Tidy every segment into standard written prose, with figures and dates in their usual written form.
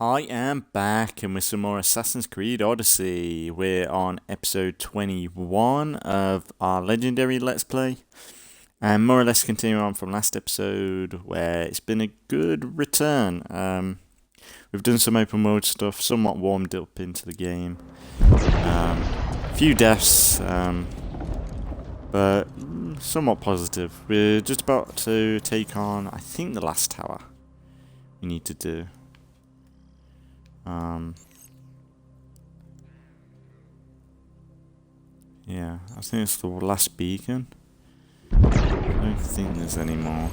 I am back and with some more Assassin's Creed Odyssey. We're on episode 21 of our legendary Let's Play. And more or less continuing on from last episode where it's been a good return. We've done some open world stuff, somewhat warmed up into the game. A few deaths, but somewhat positive. We're just about to take on, I think, the last tower we need to do. Yeah, I think it's the last beacon. I don't think there's any more.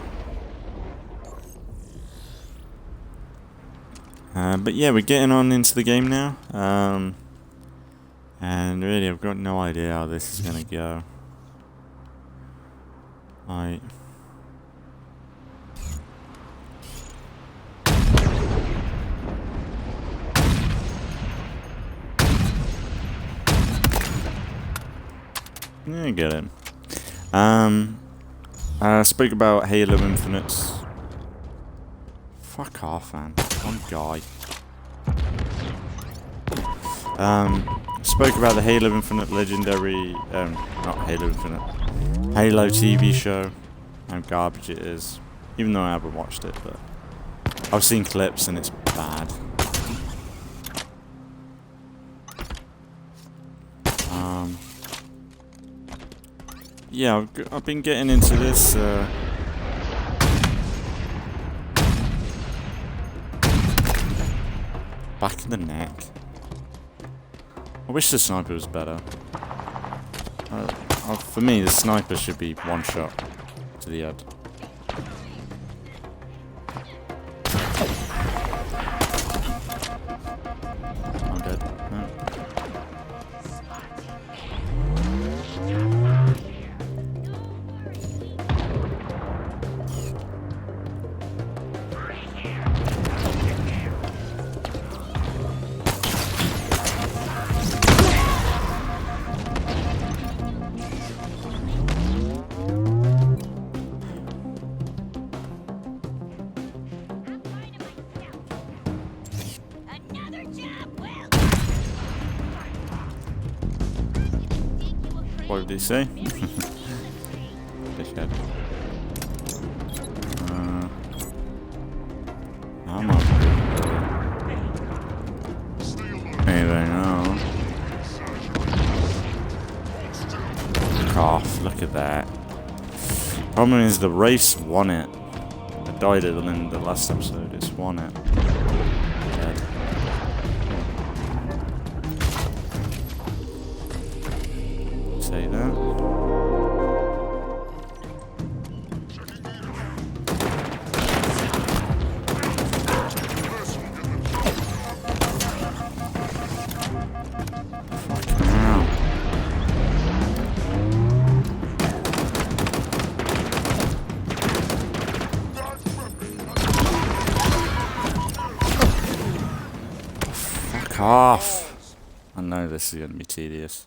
But yeah, we're getting on into the game now. And really, I've got no idea how this is gonna go. Yeah, I get it. I spoke about Halo Infinite's. Fuck off, man. One guy. Spoke about the Halo Infinite legendary, not Halo Infinite, Halo TV show. How garbage it is. Even though I haven't watched it, but I've seen clips and it's bad. Yeah, I've been getting into this. Back of the neck. I wish the sniper was better. For me, the sniper should be one shot to the head. I'm dead. No. What did he say? Dickhead. I'm not. Anything else? Cough, look at that. Problem is the race won it. I died at the end of the last episode, it's won it. Dead. Say that. Fucking hell. Fuck off. I know this is gonna be tedious.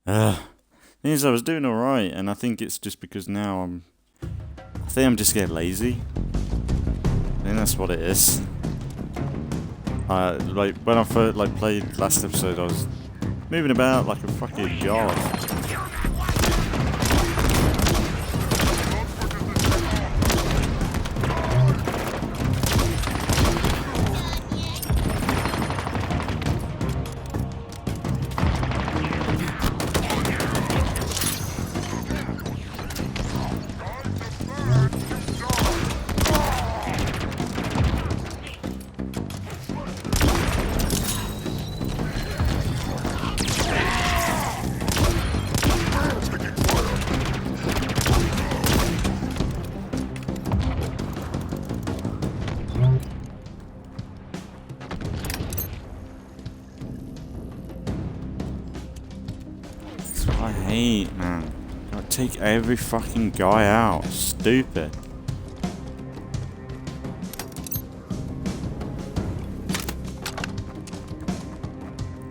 Thing is, I was doing alright, and I think it's just because now I think I'm just getting lazy. I think that's what it is. Like when I first played last episode, I was moving about like a fucking god. I hate, man. Gotta take every fucking guy out. Stupid.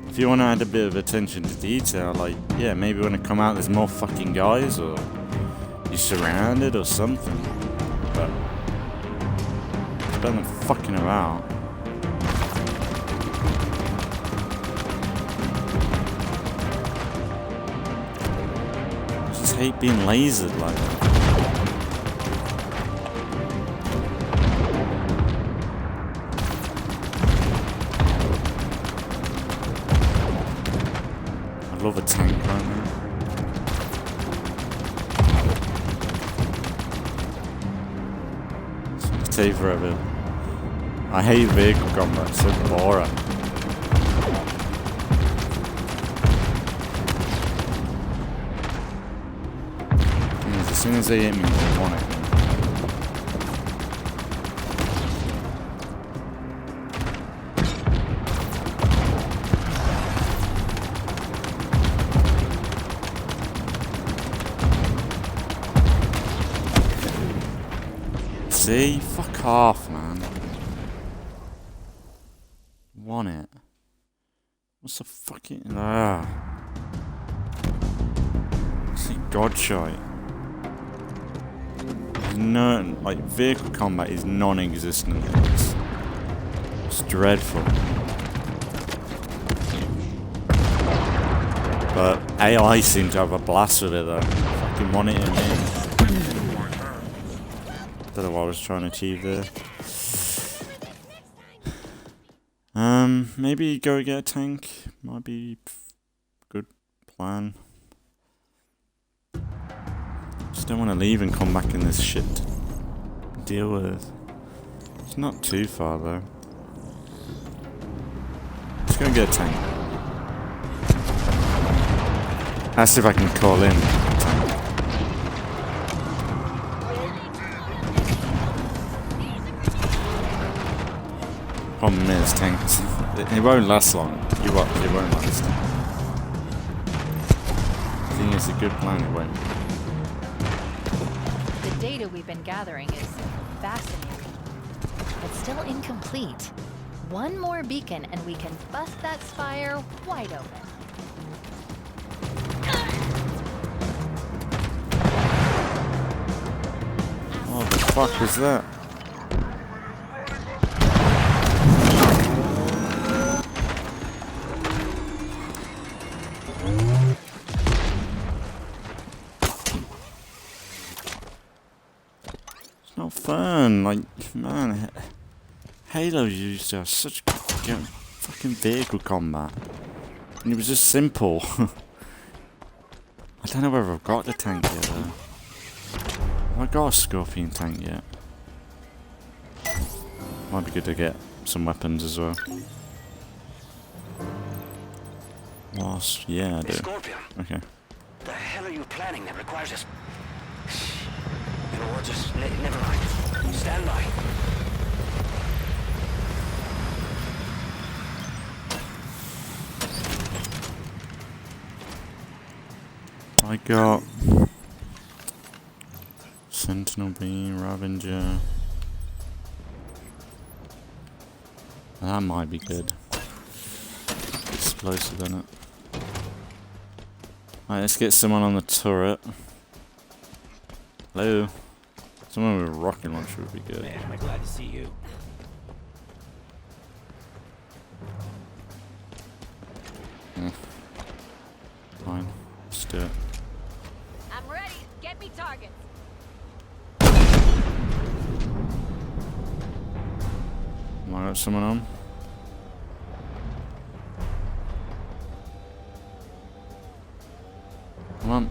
If you want to add a bit of attention to detail, like, yeah, maybe when I come out there's more fucking guys, or you're surrounded or something. But it's better than fucking around. hate being lasered like that. I love a tank right now. It's gonna take forever. I hate vehicle combat, it's so boring. As soon as they hit me, they want it. See? Fuck off, man. Want it. What's the fucking... See, godshite. No, like, vehicle combat is non-existent in this. It's dreadful. But AI seems to have a blast with it though. Fucking want it in me. Don't know what I was trying to achieve there. Maybe go get a tank. Might be a good plan. Just don't want to leave and come back in this shit to deal with. It's not too far though. Let's go and get a tank. Ask if I can call in a tank. Problem is, tanks. It won't last long. It won't last. I think it's a good plan, it won't. The data we've been gathering is fascinating, but still incomplete. One more beacon and we can bust that spire wide open. What the fuck was that? It's not fun, like, man, Halo used to have such fucking vehicle combat. And it was just simple. I don't know whether I've got the tank yet though. Have I got a Scorpion tank yet? Might be good to get some weapons as well. Lost? Yeah, I do. Scorpion. Okay. The hell are you planning that requires us? You know what, just never mind. Stand by. I got Sentinel Beam, Ravager. That might be good. Explosive in it. Alright, let's get someone on the turret. Hello? Someone with a rocket launcher would be good. Man, am I glad to see you. Fine. Let's do it. I'm ready. Get me targets. Am I got someone on? Come on.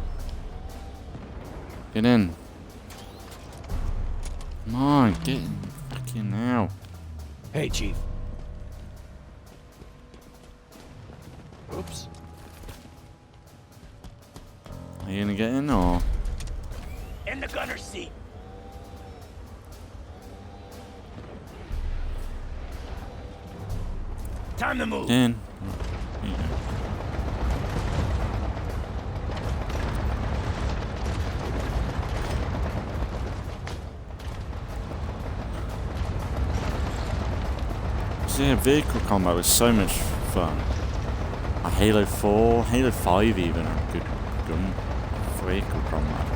Get in. Come on, get in. Fucking now. Hey, Chief. Oops. Are you gonna get in or? In the gunner's seat. Time to move. In. There you go. So yeah, vehicle combat was so much fun. A Halo 4, Halo 5 even, a good gun vehicle combat.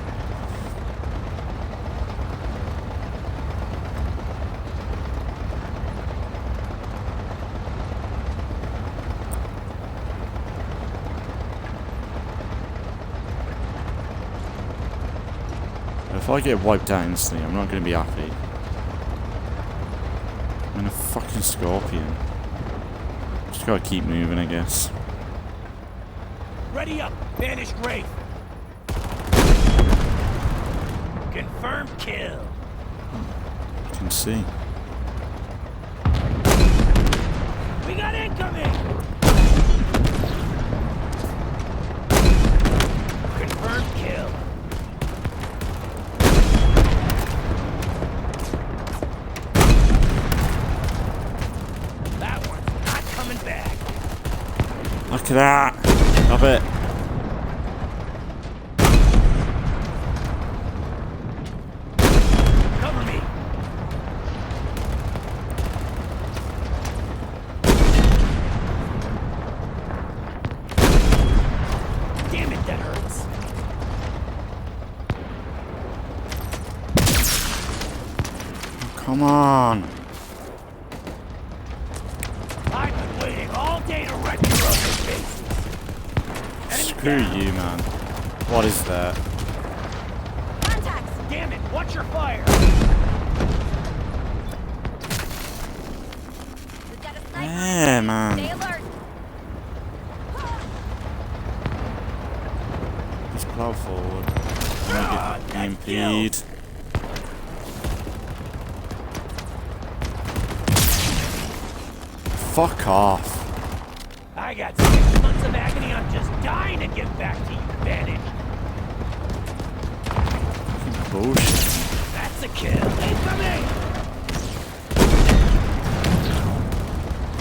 If I get wiped out instantly, I'm not going to be happy. I'm a fucking scorpion. Just gotta keep moving, I guess. Ready up, banished wraith. Confirmed kill. You can see. We got incoming. Confirmed kill. That one's not coming back. Look at that! Love it! Cover me. Damn it, that hurts. Come on! I've been waiting all day to wreck your other bases. Screw you, man. What is that? Contacts! Damn it, watch your fire. We've got a sniper. Yeah, Stay man. alert. Just plow forward. Make it impede. Fuck off. I got 6 months of agony. I'm just dying to get back to you, banished. Bullshit. That's a kill. Incoming!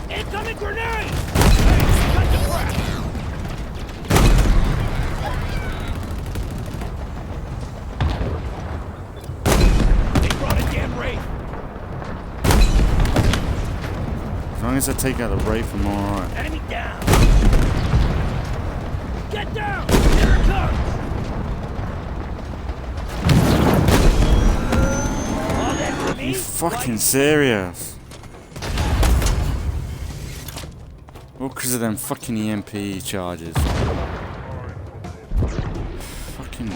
Incoming grenade! Hey, cut the crap! They brought a damn wraith. As long as I take out the wraith, I'm alright. Enemy down. Get down! Here it comes! All that for me? You fucking serious? All because of them fucking EMP charges. Fucking.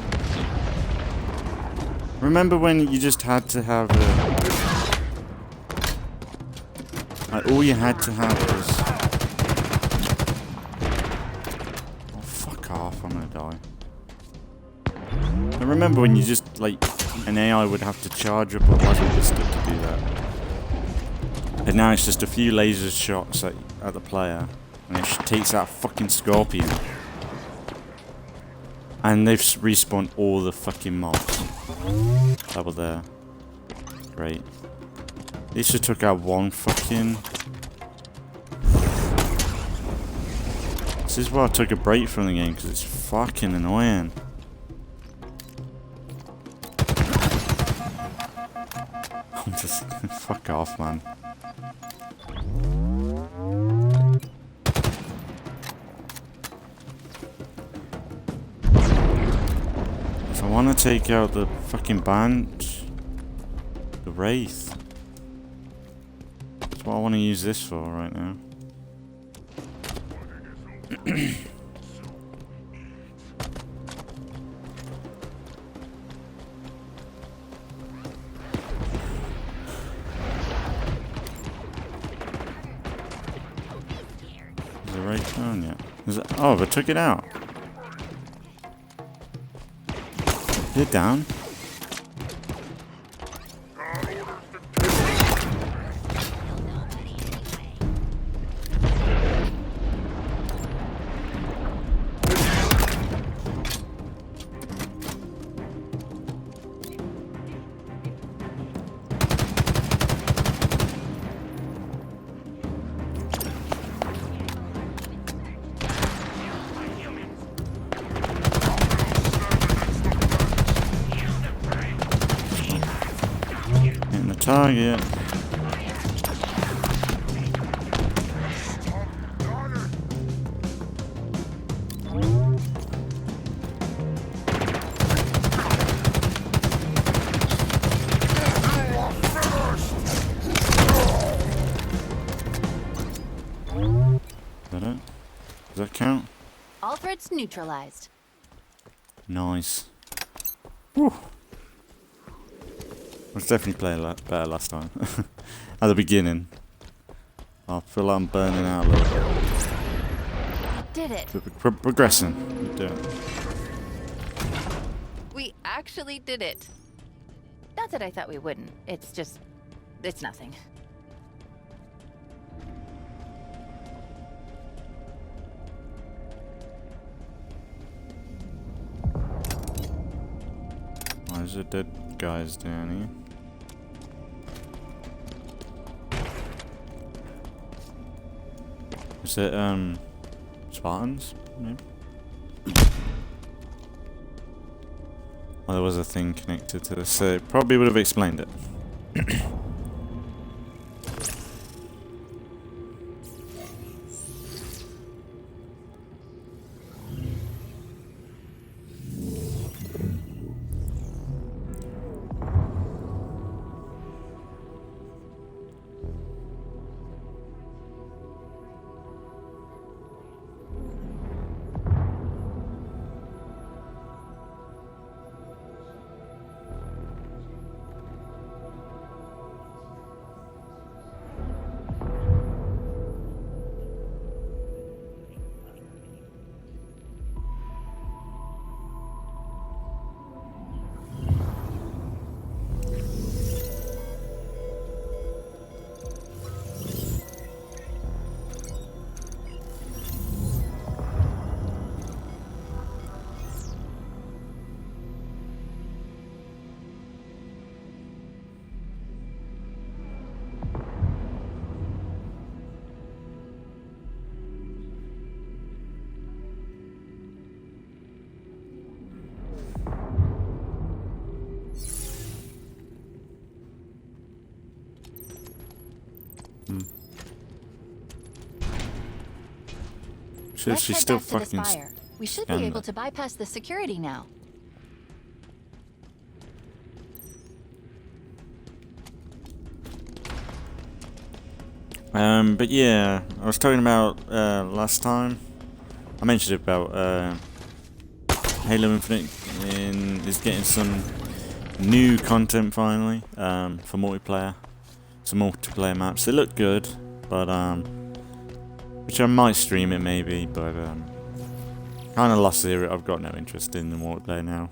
Remember when you just had to have a. Like, all you had to have was. Oh, fuck off, I'm gonna die. I remember when you just, like, an AI would have to charge up a plasma pistol to do that. And now it's just a few laser shots at the player, and it takes out fucking scorpion. And they've respawned all the fucking mobs that were there. Great. They just took out one fucking... This is why I took a break from the game, because it's fucking annoying. I'm just... fuck off, man. If I want to take out the fucking band... The Wraith. That's what I want to use this for right now. Is the Wraith on yet? Is it? Oh, but took it out. You're down. Hitting the target. Is that it? Does that count? All threats neutralized. Nice. Whew. was definitely playing better last time. At the beginning. I feel like I'm burning out a little bit. Did it. Progressing. We're doing it. We actually did it. Not that I thought we wouldn't. It's just... it's nothing. Why is there dead guys down here? Is it, Spartans? Maybe? Well, there was a thing connected to this, so it probably would have explained it. Let's She's head still back to the fucking spire. We should be scanned able it. to bypass the security now. But yeah, I was talking about last time. I mentioned about Halo Infinite is getting some new content finally for multiplayer. Some multiplayer maps. They look good, but which I might stream it maybe, but kind of lost it. I've got no interest in the multiplayer now.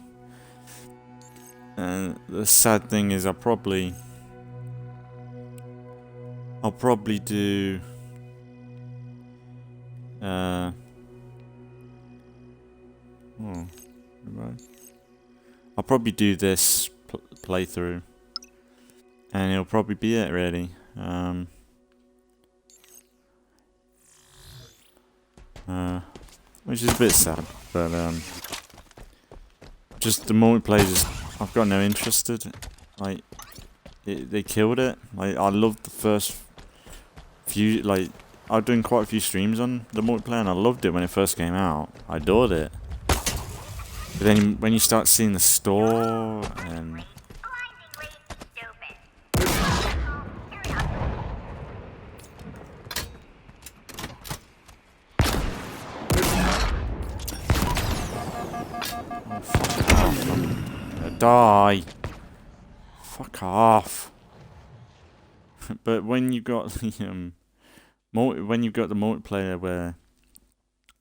And the sad thing is, I'll probably do I'll probably do this playthrough, and it'll probably be it really. Which is a bit sad, but just the multiplayer, I've got no interest in it. Like, they killed it. Like, I loved the first few, like, I've done quite a few streams on the multiplayer, and I loved it when it first came out. I adored it. But then when you start seeing the store and die. Fuck off. But when you got the multiplayer where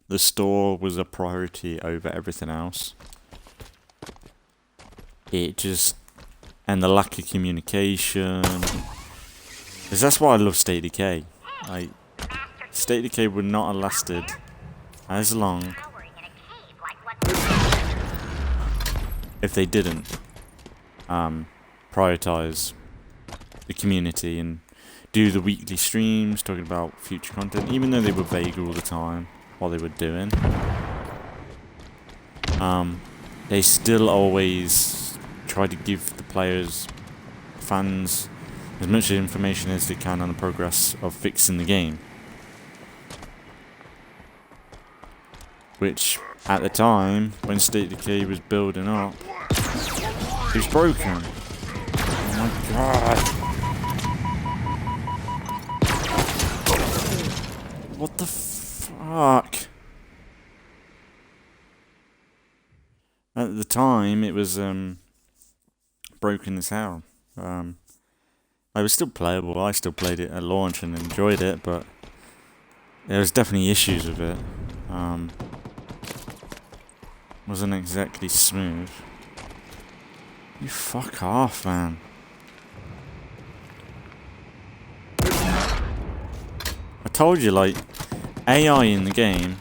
the store was a priority over everything else, it just, and the lack of communication, because that's why I love State of Decay. Like, State of Decay would not have lasted as long if they didn't prioritize the community and do the weekly streams talking about future content, even though they were vague all the time what they were doing. They still always try to give the players, fans, as much information as they can on the progress of fixing the game, which at the time when State of Decay was building up, it was broken. Oh my god. What the fuck? At the time, it was broken as hell. It was still playable. I still played it at launch and enjoyed it, but there was definitely issues with it. Wasn't exactly smooth. You fuck off, man. I told you, like, AI in the game,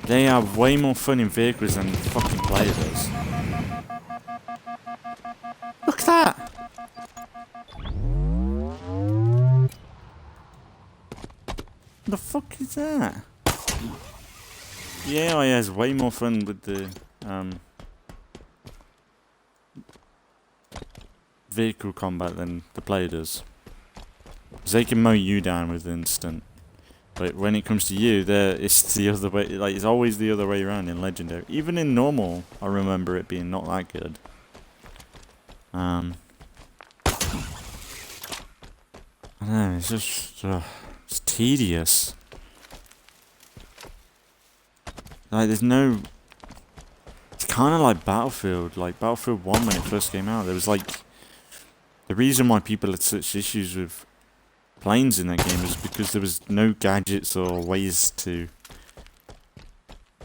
they have way more fun in vehicles than fucking players. Look at that! What the fuck is that? The AI has way more fun with the vehicle combat than the player does. 'Cause they can mow you down with instant. But when it comes to you, it's the other way. Like, it's always the other way around in Legendary. Even in normal, I remember it being not that good. I don't know, it's just it's tedious. Like, there's no. It's kind of like Battlefield. Like Battlefield 1 when it first came out. There was like the reason why people had such issues with planes in that game is because there was no gadgets or ways to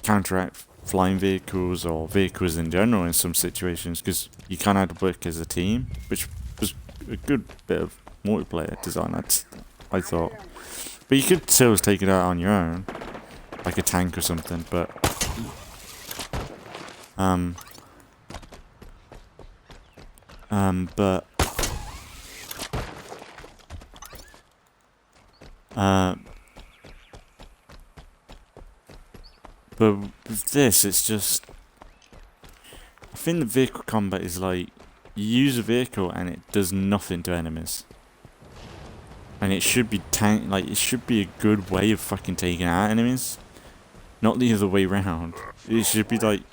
counteract flying vehicles or vehicles in general in some situations, because you kind of had to work as a team, which was a good bit of multiplayer design, I thought. But you could still take it out on your own, like a tank or something, but but with this, it's just, I think the vehicle combat is like, you use a vehicle and it does nothing to enemies. And it should be it should be a good way of fucking taking out enemies. Not the other way round. It should be like,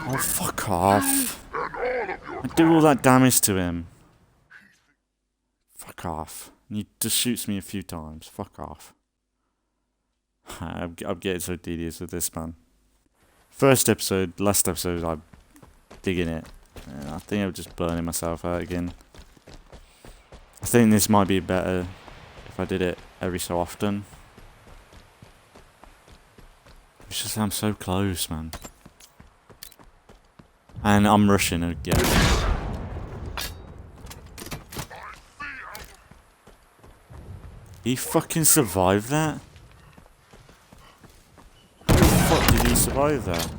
oh, fuck off. I do all that damage to him. Fuck off. And he just shoots me a few times. Fuck off. I'm getting so tedious with this, man. First episode, last episode, I'm digging it. And I think I'm just burning myself out again. I think this might be better if I did it every so often. It's just I'm so close, man. And I'm rushing again. He fucking survived that? How the fuck did he survive that?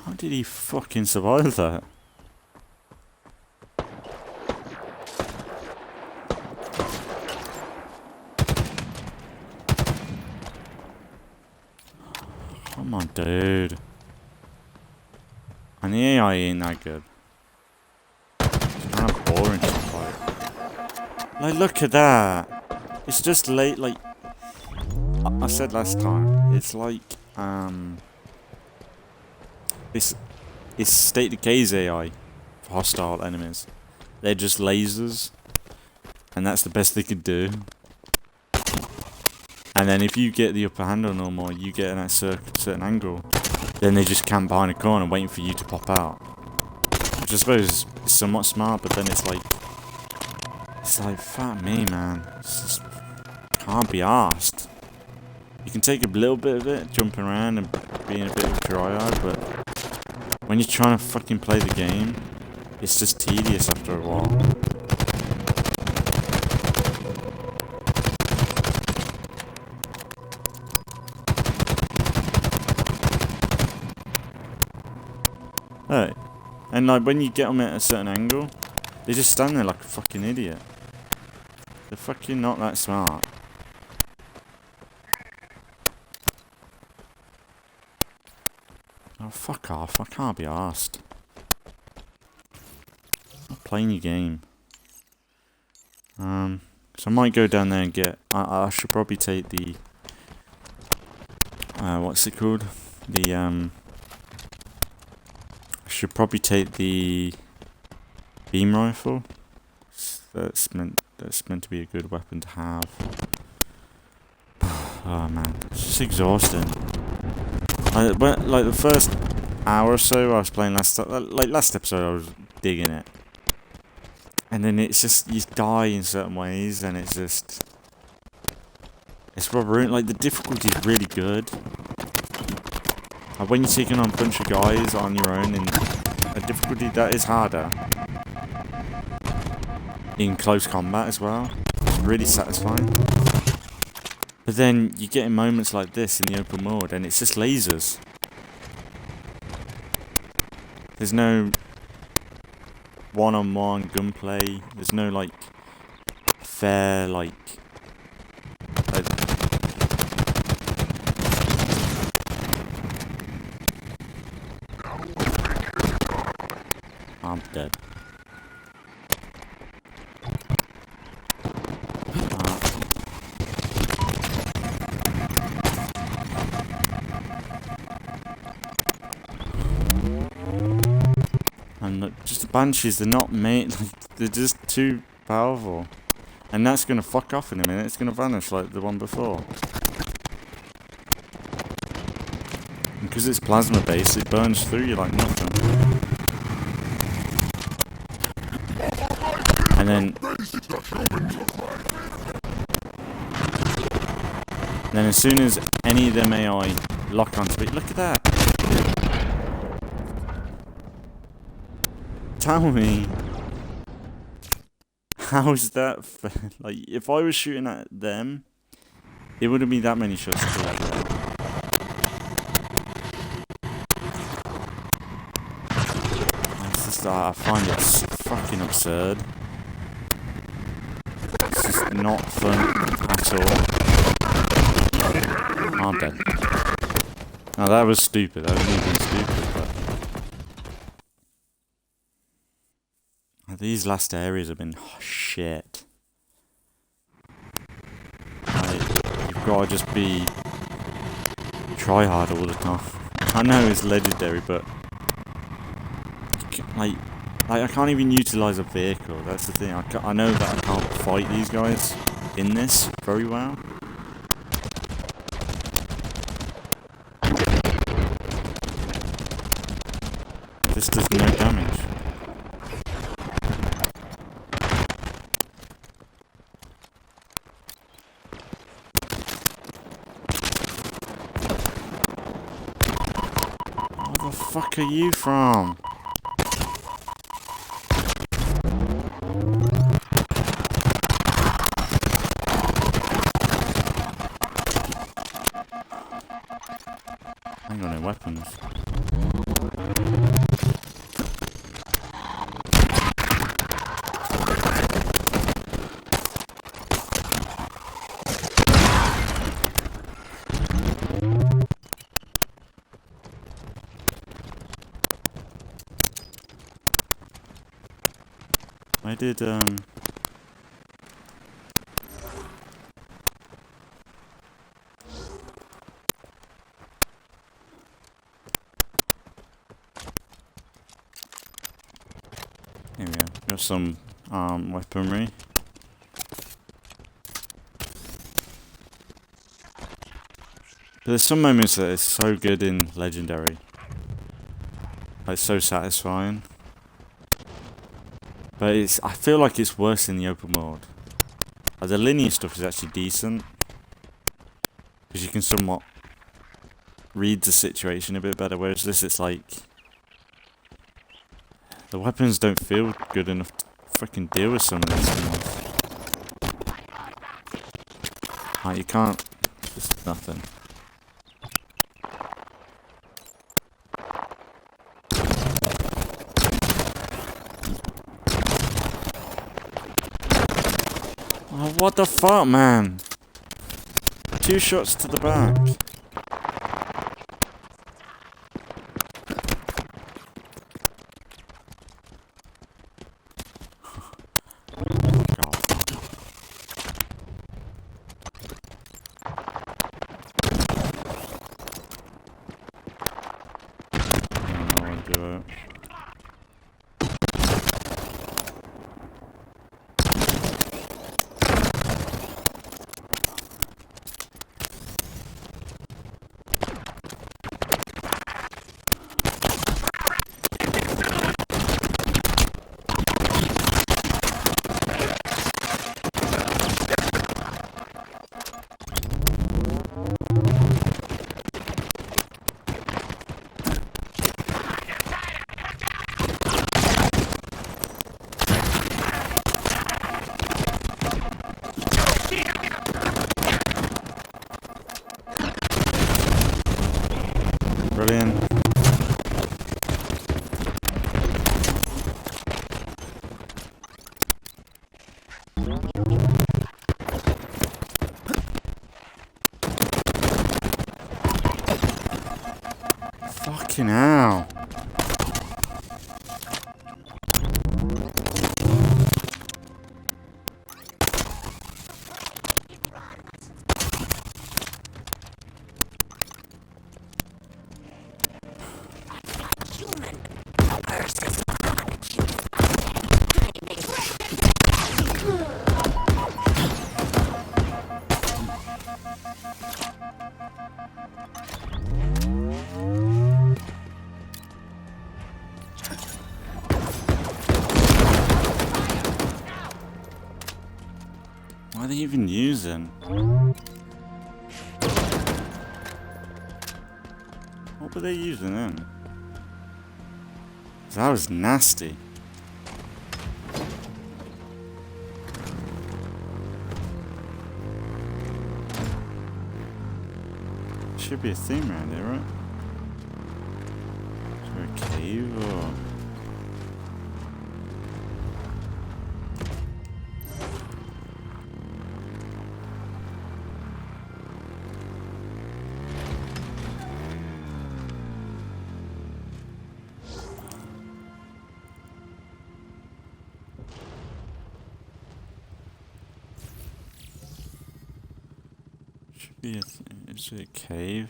How did he fucking survive that? Come on, dude. And the AI ain't that good. It's kind of boring to fight. Like, look at that. It's just late, like I said last time. It's like, it's State Decay's AI for hostile enemies. They're just lasers, and that's the best they could do. And then if you get the upper hand on them, or you get in that certain angle, then they just camp behind a corner waiting for you to pop out. Which I suppose is somewhat smart, but then it's like, fuck me, man. It's just, can't be arsed. You can take a little bit of it, jumping around and being a bit of a tryhard, but when you're trying to fucking play the game, it's just tedious after a while. Right. And like when you get them at a certain angle, they just stand there like a fucking idiot. They're fucking not that smart. Oh, fuck off. I can't be arsed. playing your game. So I might go down there and get... I should probably take the... what's it called? The, I should probably take the beam rifle. That's meant to be a good weapon to have. Oh man, it's just exhausting. Like the first hour or so I was playing last episode, I was digging it. And then it's just, you die in certain ways, and it's just... It's rubber. Like, the difficulty is really good. Like, when you're taking on a bunch of guys on your own in a difficulty that is harder. In close combat as well. It's really satisfying. But then you get in moments like this in the open world, and it's just lasers. There's no one-on-one gunplay. There's no, like, fair, like... I'm dead. And look, just the Banshees, they're not made, like, they're just too powerful. And that's gonna fuck off in a minute, it's gonna vanish like the one before. And because it's plasma based, it burns through you like nothing. And then as soon as any of them AI lock onto it, look at that! Tell me, how is that fair? Like, if I was shooting at them, it wouldn't be that many shots to that guy. It's just, I find it fucking absurd. It's just not fun at all. I'm dead. Now that was stupid, that was me being stupid, but... These last areas have been shit. Like, you've got to just be... try hard all the time. I know it's legendary, but... Like I can't even utilise a vehicle, that's the thing. I know that I can't fight these guys in this very well. This does no damage. Where the fuck are you from? I ain't got no weapons. I did, Here we go. Got some, weaponry. But there's some moments that it's so good in Legendary. Like, so satisfying. But I feel like it's worse in the open world. Like, the linear stuff is actually decent. Because you can somewhat read the situation a bit better, whereas this, it's like... The weapons don't feel good enough to freaking deal with some of this stuff. Like, you can't... Just nothing. Oh, what the fuck, man? 2 shots to the back. in. Fucking hell. What are they even using? What were they using then? That was nasty. Should be a theme around here, right? Is there a cave or? Is it a cave?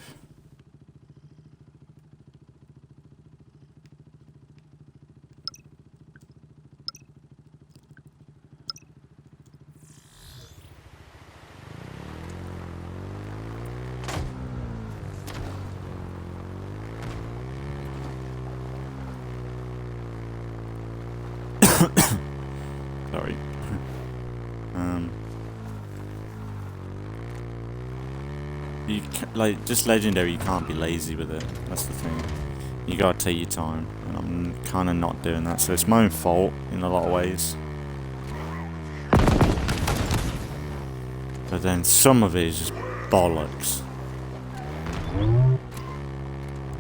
Sorry. You like just legendary. You can't be lazy with it. That's the thing. You gotta take your time, and I'm kind of not doing that. So it's my own fault in a lot of ways. But then some of it is just bollocks.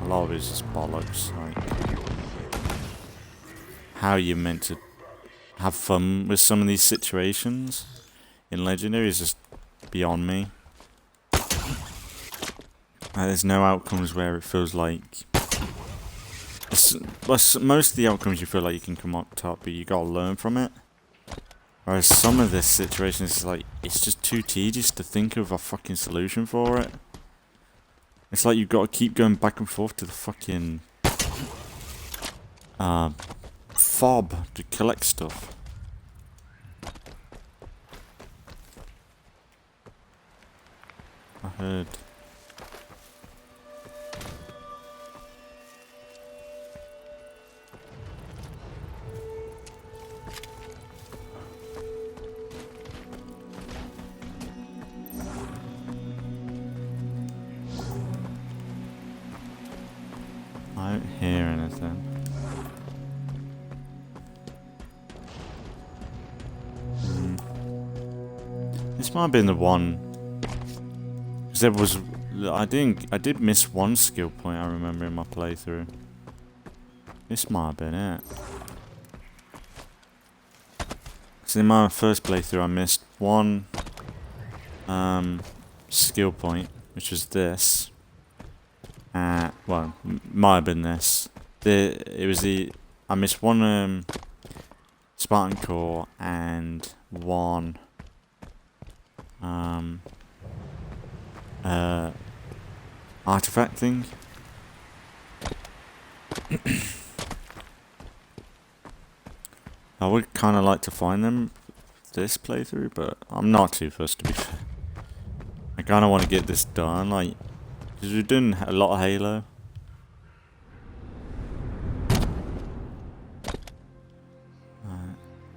A lot of it is just bollocks. Like how you're meant to have fun with some of these situations in legendary is just beyond me. There's no outcomes where it feels like most of the outcomes you feel like you can come up top, but you gotta learn from it. Whereas some of this situations is like it's just too tedious to think of a fucking solution for it. It's like you've got to keep going back and forth to the fucking fob to collect stuff. I heard. I don't hear anything. This might have been the one. Because there was, I did miss one skill point. I remember in my playthrough. This might have been it. So in my first playthrough, I missed one skill point, which was this. Well, might have been this. I missed one Spartan core and one artifact thing. I would kind of like to find them this playthrough, but I'm not too fussed, to be fair. I kind of want to get this done, like, because we're doing a lot of Halo.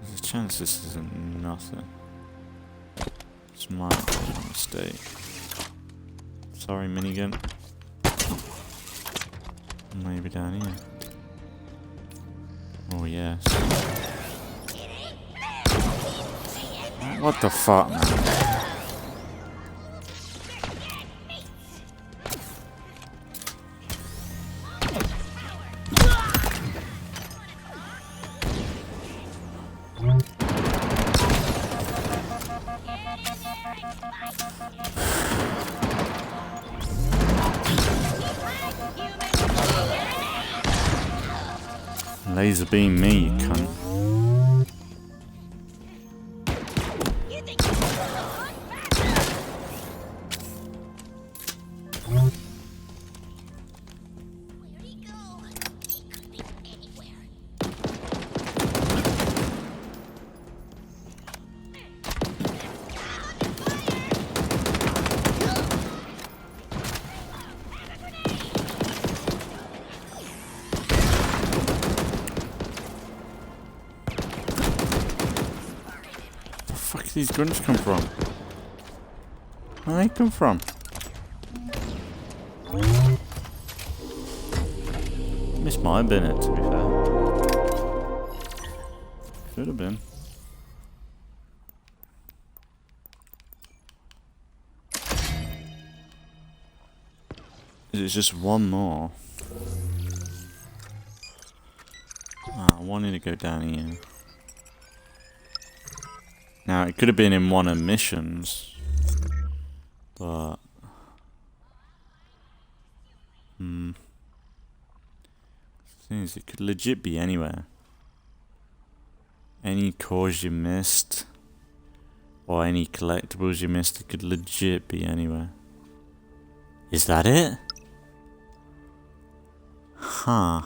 There's a chance this isn't nothing. This might be a mistake. Sorry, minigun. Maybe down here. Oh yes. What the fuck, man? Laser beam me, you cunt. Where do these guns come from? Where do they come from? This might have been it, to be fair. Could have been. It's just one more. I wanted to go down here. Now, it could have been in one of missions, but the thing is, it could legit be anywhere. Any cores you missed, or any collectibles you missed, it could legit be anywhere. Is that it? Huh.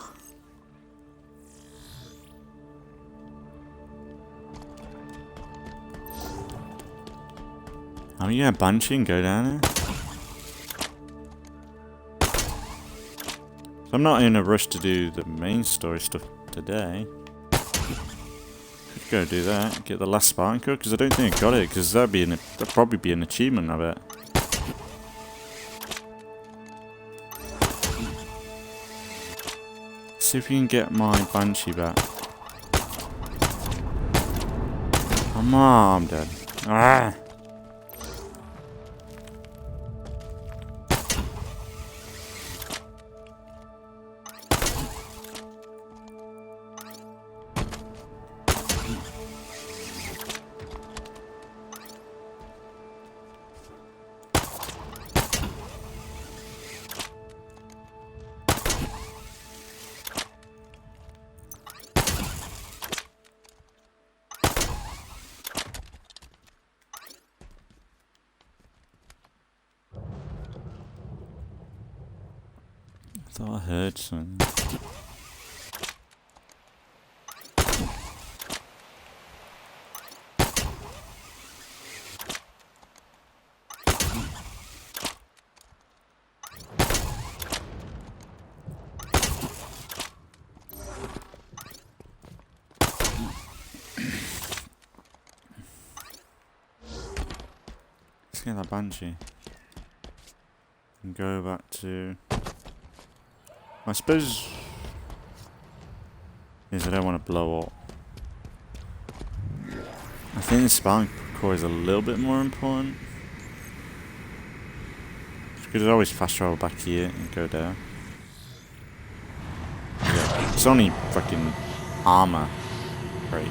Are you gonna Banshee and go down there? So I'm not in a rush to do the main story stuff today. Could go do that, get the last Spartan code, because I don't think I got it, because that'd probably be an achievement, I bet. See if we can get my Banshee back. Come on, I'm dead. Ah! I thought I heard something. Let's get that Banshee. And go back to... I suppose is I don't want to blow up. I think the Spartan core is a little bit more important. You could always fast travel back here and go there. Yeah, it's only fucking armor crate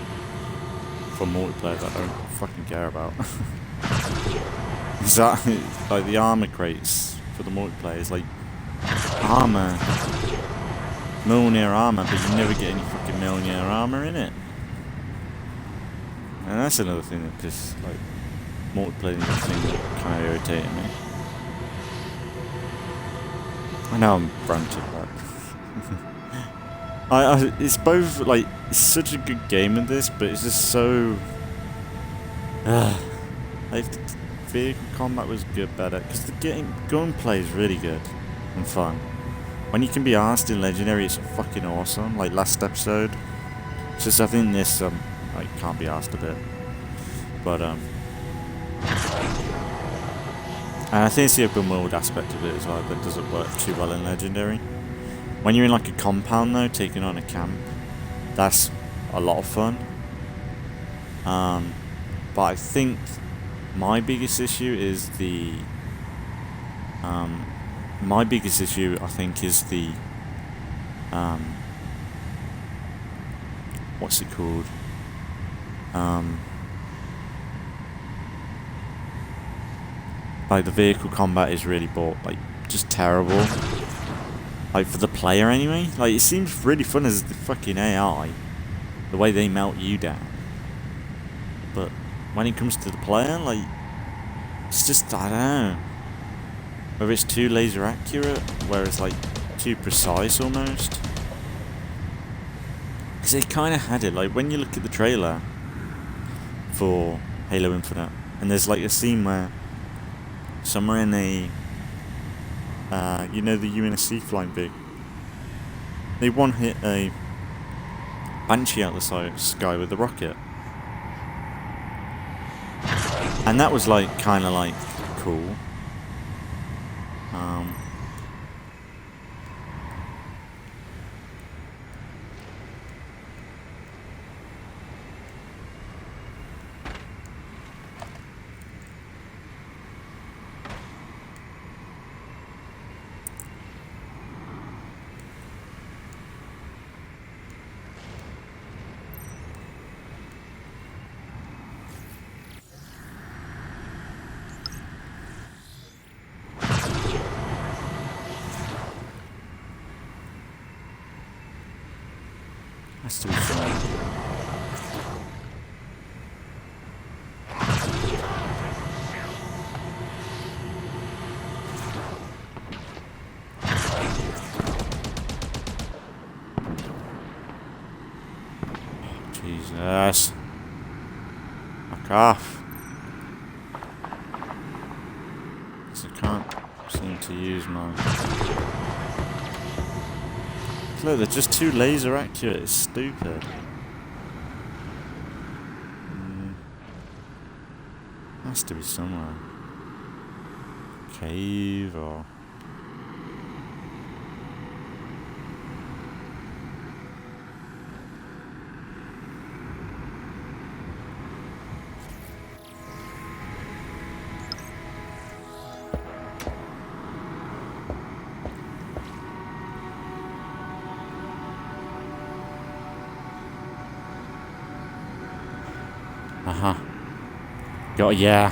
for multiplayer that I don't fucking care about. Exactly, like the armor crates for the multiplayer is like armor. Millionaire armor, but you never get any fucking millionaire armor in it. And that's another thing that just, like, multiplayer thing that kind of irritated me. I know I'm ranting, but... it's both, like, it's such a good game in this, but it's just so... like, the vehicle combat was good, better, because the gunplay is really good and fun. When you can be arsed in Legendary, it's fucking awesome. Like last episode. It's just I think this like can't be arsed a bit. But and I think it's the open world aspect of it as well that doesn't work too well in Legendary. When you're in like a compound though, taking on a camp, that's a lot of fun. But I think my biggest issue is the my biggest issue, I think, is the, what's it called? Like, the vehicle combat is really just terrible. Like, for the player anyway. Like, it seems really fun as the fucking AI. The way they melt you down. But when it comes to the player, like, it's just, I don't know. Whether it's too laser accurate, where it's like too precise almost. Because they kind of had it, like when you look at the trailer for Halo Infinite, and there's like a scene where somewhere in a, you know, the UNSC flying big, they one hit a Banshee out the sky with a rocket. And that was like, kind of like, cool. Has to be fun. Jesus. Fuck off. Because I can't seem to use my... Look, they're just too laser accurate, it's stupid. Has to be somewhere. Cave or... Uh-huh. Got yeah.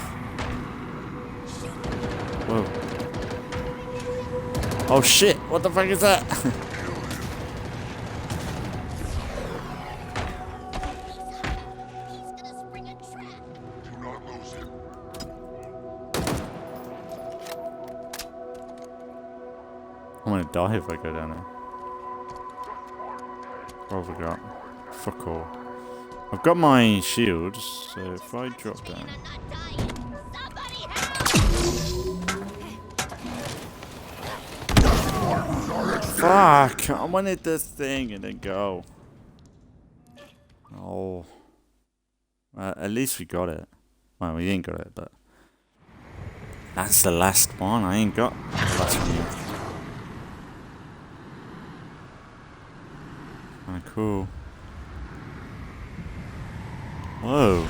Whoa. Oh shit, what the fuck is that? I'm gonna die if I go down there. What have I got? Fuck all. I've got my shields, so if I drop down... Fuck! I wanted this thing and then go. Oh. At least we got it. Well, we ain't got it, but... That's the last one. I ain't got the last one yet. Kinda cool. Whoa.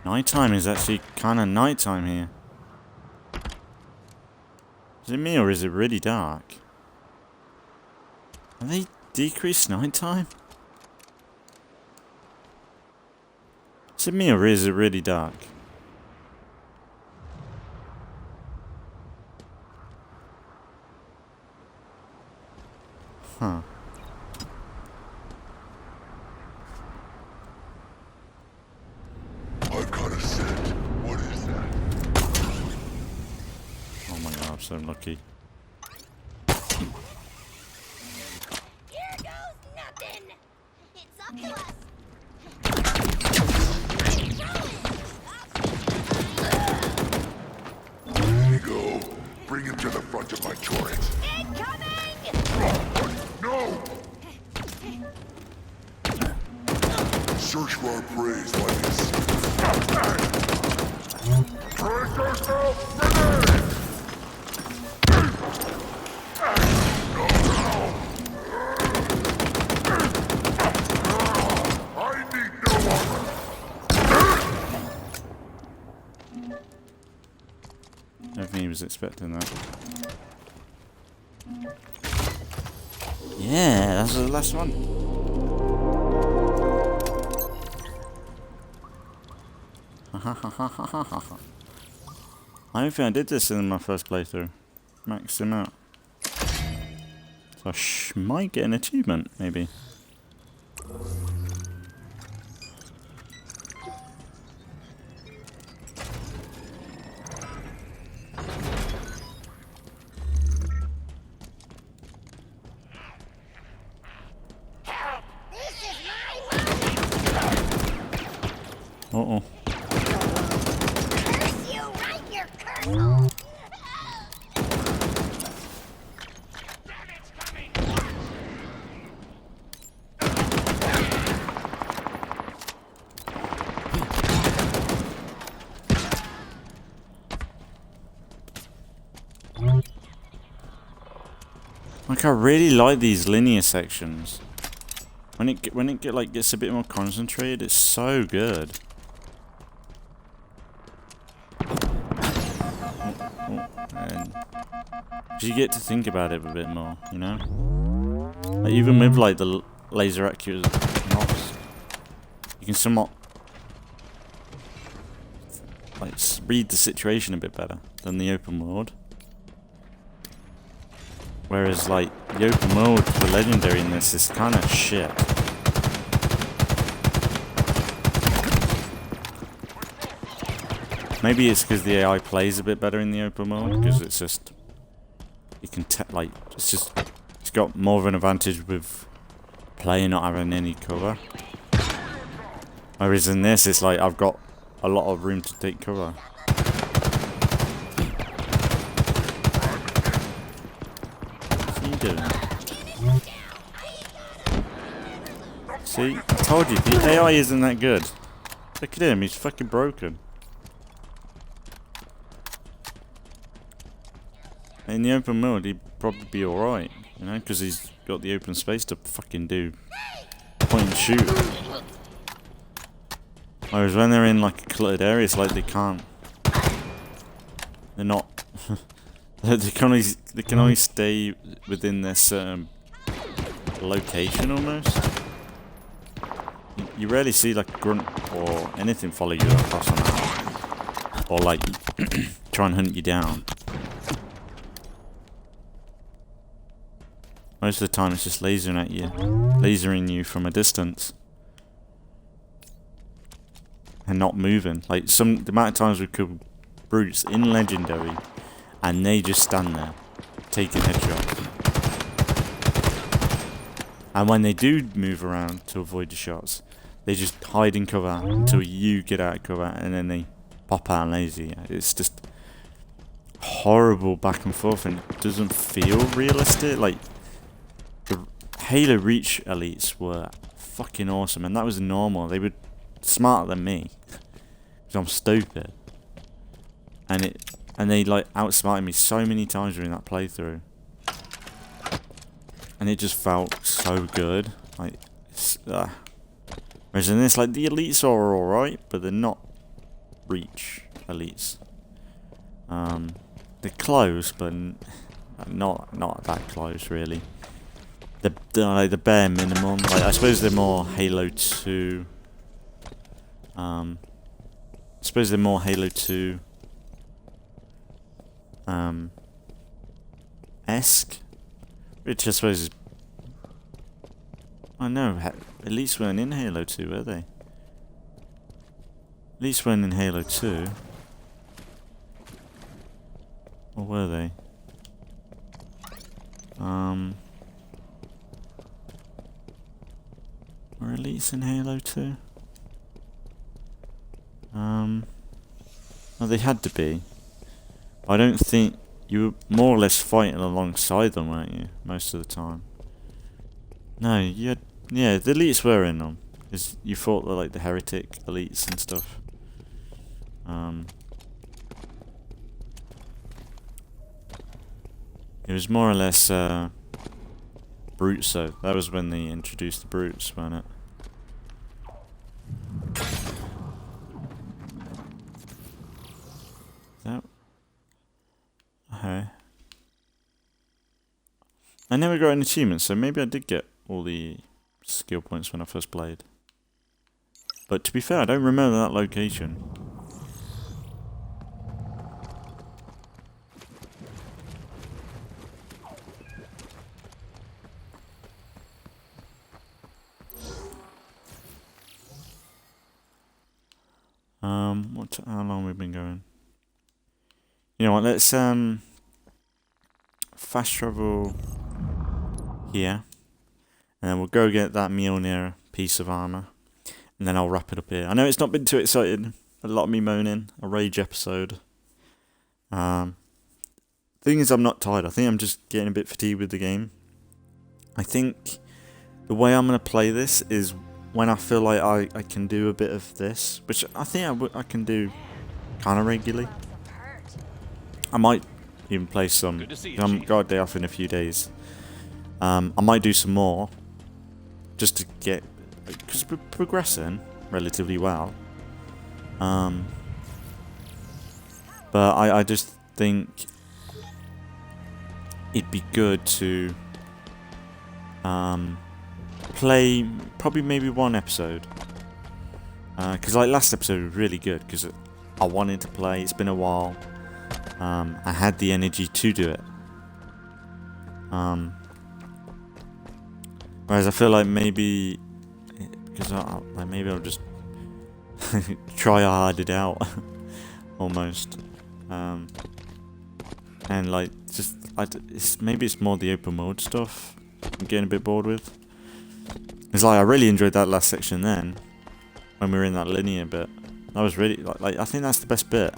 Nighttime is actually kind of nighttime here. Is it me or is it really dark? Have they decreased nighttime? Is it me or is it really dark? Huh. I've got a scent. What is that? Oh my god, I'm so lucky. Here goes nothing. It's up to us. There you go. Bring him to the front of my turret. Incoming! No! Search for our praise like this. Brace yourself, grenade! I need no armor. I don't think he was expecting that. Yeah, that's the last one. I don't think I did this in my first playthrough. Max him out. So I might get an achievement, maybe. This is my moment. Uh-oh. Curse you right in your curse hole. Like, I really like these linear sections. When it gets a bit more concentrated, it's so good. And you get to think about it a bit more, you know. Like, even with like the laser accurate knobs, you can somewhat like read the situation a bit better than the open world. Whereas, like, the open world for Legendary in this is kind of shit. Maybe it's because the AI plays a bit better in the open world, because it's just... You can like, it's got more of an advantage with player not having any cover. Whereas in this, it's like, I've got a lot of room to take cover. Doing? See, I told you, the AI isn't that good. Look at him, he's fucking broken. In the open world, he'd probably be alright, you know, because he's got the open space to fucking do point and shoot. Whereas when they're in like a cluttered area, it's like they can't. They're not. They can only stay within their certain location almost. You rarely see like a grunt or anything follow you across an map, or like try and hunt you down. Most of the time it's just lasering you from a distance, and not moving. Like the amount of times we killed brutes in Legendary, and they just stand there, taking headshots. And when they do move around to avoid the shots, they just hide in cover until you get out of cover, and then they pop out and lazy. It's just horrible back and forth, and it doesn't feel realistic. Like, the Halo Reach elites were fucking awesome, and that was normal. They were smarter than me, because I'm stupid. And they like outsmarted me so many times during that playthrough, and it just felt so good. Like, whereas in this, like, the elites are alright, but they're not Reach elites. They're close, but not that close really. The bare minimum. Like, I suppose they're more Halo 2. I suppose they're more Halo 2. Esque, which I suppose is... I know, at least weren't in Halo 2, were they? At least weren't in Halo 2. Or were they? Were elites in Halo 2? Well, they had to be. I don't think... You were more or less fighting alongside them, weren't you? Most of the time. No, you had... Yeah, the elites were in them. Because you fought like the heretic elites and stuff. It was more or less brutes, though. That was when they introduced the brutes, wasn't it? That... Okay. I never got an achievement, so maybe I did get all the skill points when I first played. But to be fair, I don't remember that location. How long have we been going? You know what? Let's fast travel here, and then we'll go get that Mjolnir piece of armor, and then I'll wrap it up here. I know it's not been too exciting. A lot of me moaning. A rage episode. Thing is, I'm not tired. I think I'm just getting a bit fatigued with the game. I think the way I'm gonna play this is when I feel like I can do a bit of this, which I think I can do kind of regularly. I might even play some. I've got a day off in a few days. I might do some more, just to get, because we're progressing relatively well. But I just think it'd be good to play probably maybe one episode, because like last episode was really good because I wanted to play. It's been a while. I had the energy to do it. Whereas I feel like maybe because maybe I'll just try hard it out almost, and like just maybe it's more the open world stuff I'm getting a bit bored with. It's like I really enjoyed that last section then, when we were in that linear bit. That was really like I think that's the best bit.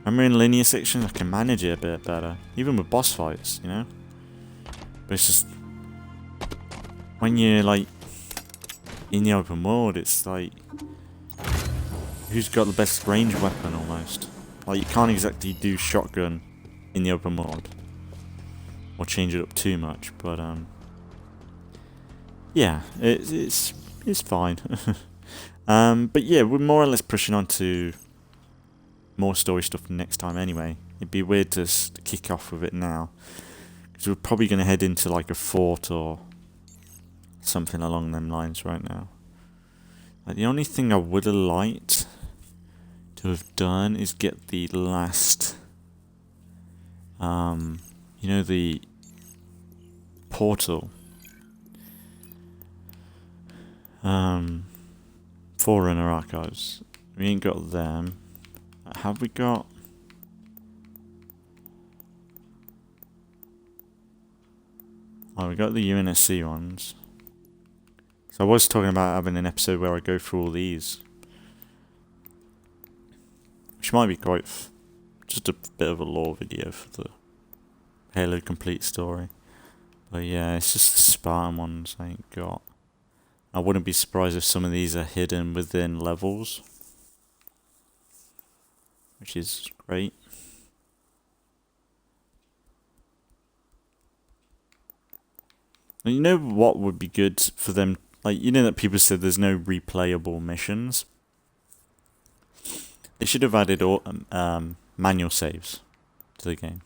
When we're in linear sections, I can manage it a bit better, even with boss fights, you know. But it's just when you're like in the open world, it's like who's got the best range weapon almost. Like you can't exactly do shotgun in the open world or change it up too much, but yeah, it's fine. But yeah, we're more or less pushing on to more story stuff next time anyway. It'd be weird to kick off with it now, because we're probably going to head into like a fort or something along them lines right now. Like, the only thing I would have liked to have done is get the last, you know, the portal, Forerunner archives. We ain't got them. Have we got? Oh, we got the UNSC ones. So I was talking about having an episode where I go through all these, which might be quite just a bit of a lore video for the Halo Complete story. But yeah, it's just the Spartan ones I ain't got. I wouldn't be surprised if some of these are hidden within levels, which is great. And you know what would be good for them? Like, you know that people said there's no replayable missions? They should have added manual saves to the game,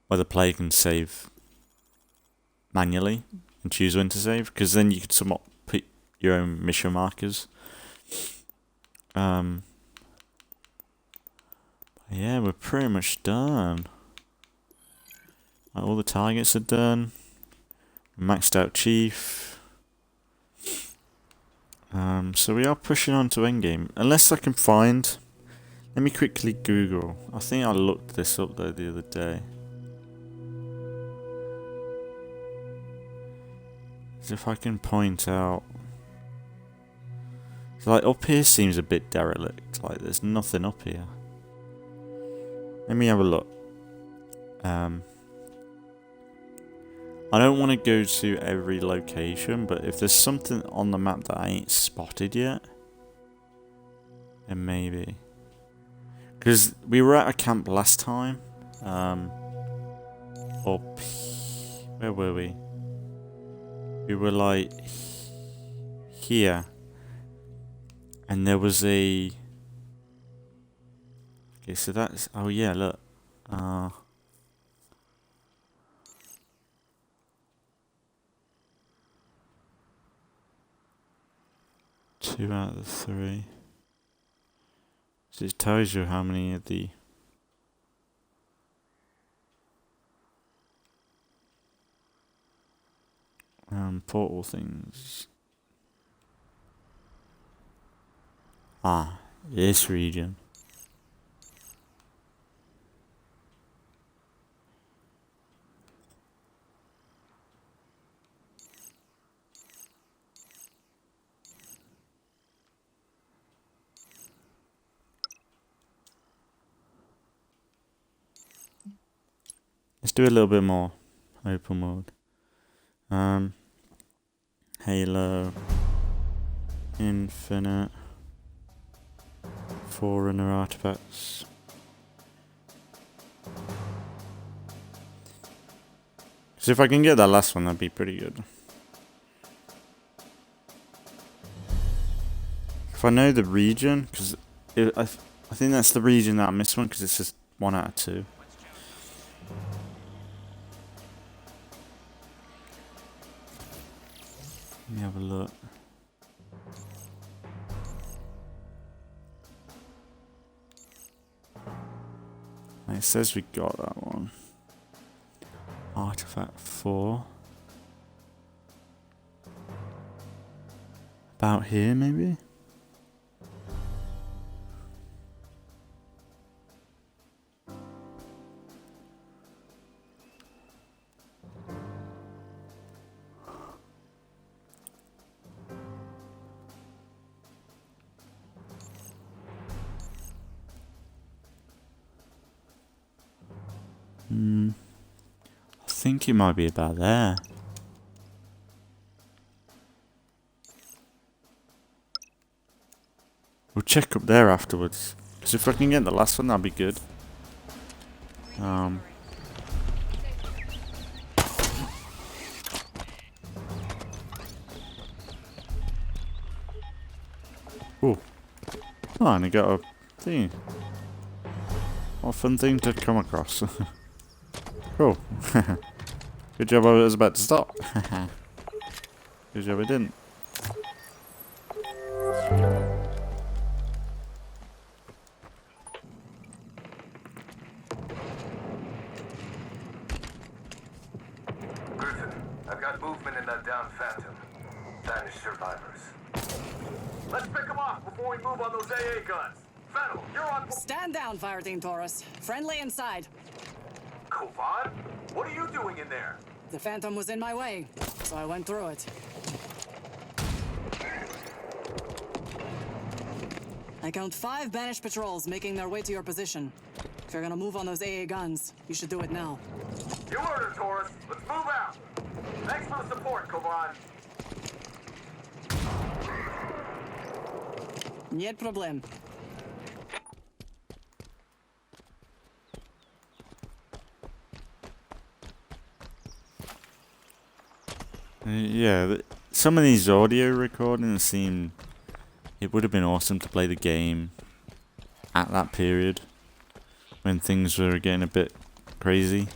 where the player can save manually and choose when to save, because then you could somewhat put your own mission markers. Yeah, we're pretty much done. All the targets are done. Maxed out Chief. So we are pushing on to endgame. Unless I can find... Let me quickly Google. I think I looked this up though the other day. So if I can point out... So like up here seems a bit derelict. Like there's nothing up here. Let me have a look. I don't want to go to every location, but if there's something on the map that I ain't spotted yet, then maybe. Because we were at a camp last time. Where were we? We were like here, and there was a. Okay, so that's. Oh yeah, look. 2 out of the 3. So it tells you how many of the portal things. Ah, this region. Let's do a little bit more open world. Halo, Infinite, Forerunner artifacts. So if I can get that last one, that'd be pretty good. If I know the region, because I think that's the region that I missed one, because it's just 1 out of 2. Let me have a look. It says we got that one. Artifact 4. About here, maybe? I think it might be about there. We'll check up there afterwards. Because if I can get the last one, that'd be good. Ooh. Oh, and I got a thing. What a fun thing to come across. Cool. Good job I was about to stop. Good job I didn't. Griffin, I've got movement in that downed Phantom. Vanished survivors. Let's pick them off before we move on those AA guns. Fennel, you're on... Stand down, Fire Team Taurus. Friendly inside. Kovan? What are you doing in there? The Phantom was in my way, so I went through it. I count 5 banished patrols making their way to your position. If you're gonna move on those AA guns, you should do it now. You heard her, Taurus. Let's move out. Thanks for the support, Kovan. Нет проблем. Yeah, some of these audio recordings seem... It would have been awesome to play the game at that period when things were getting a bit crazy.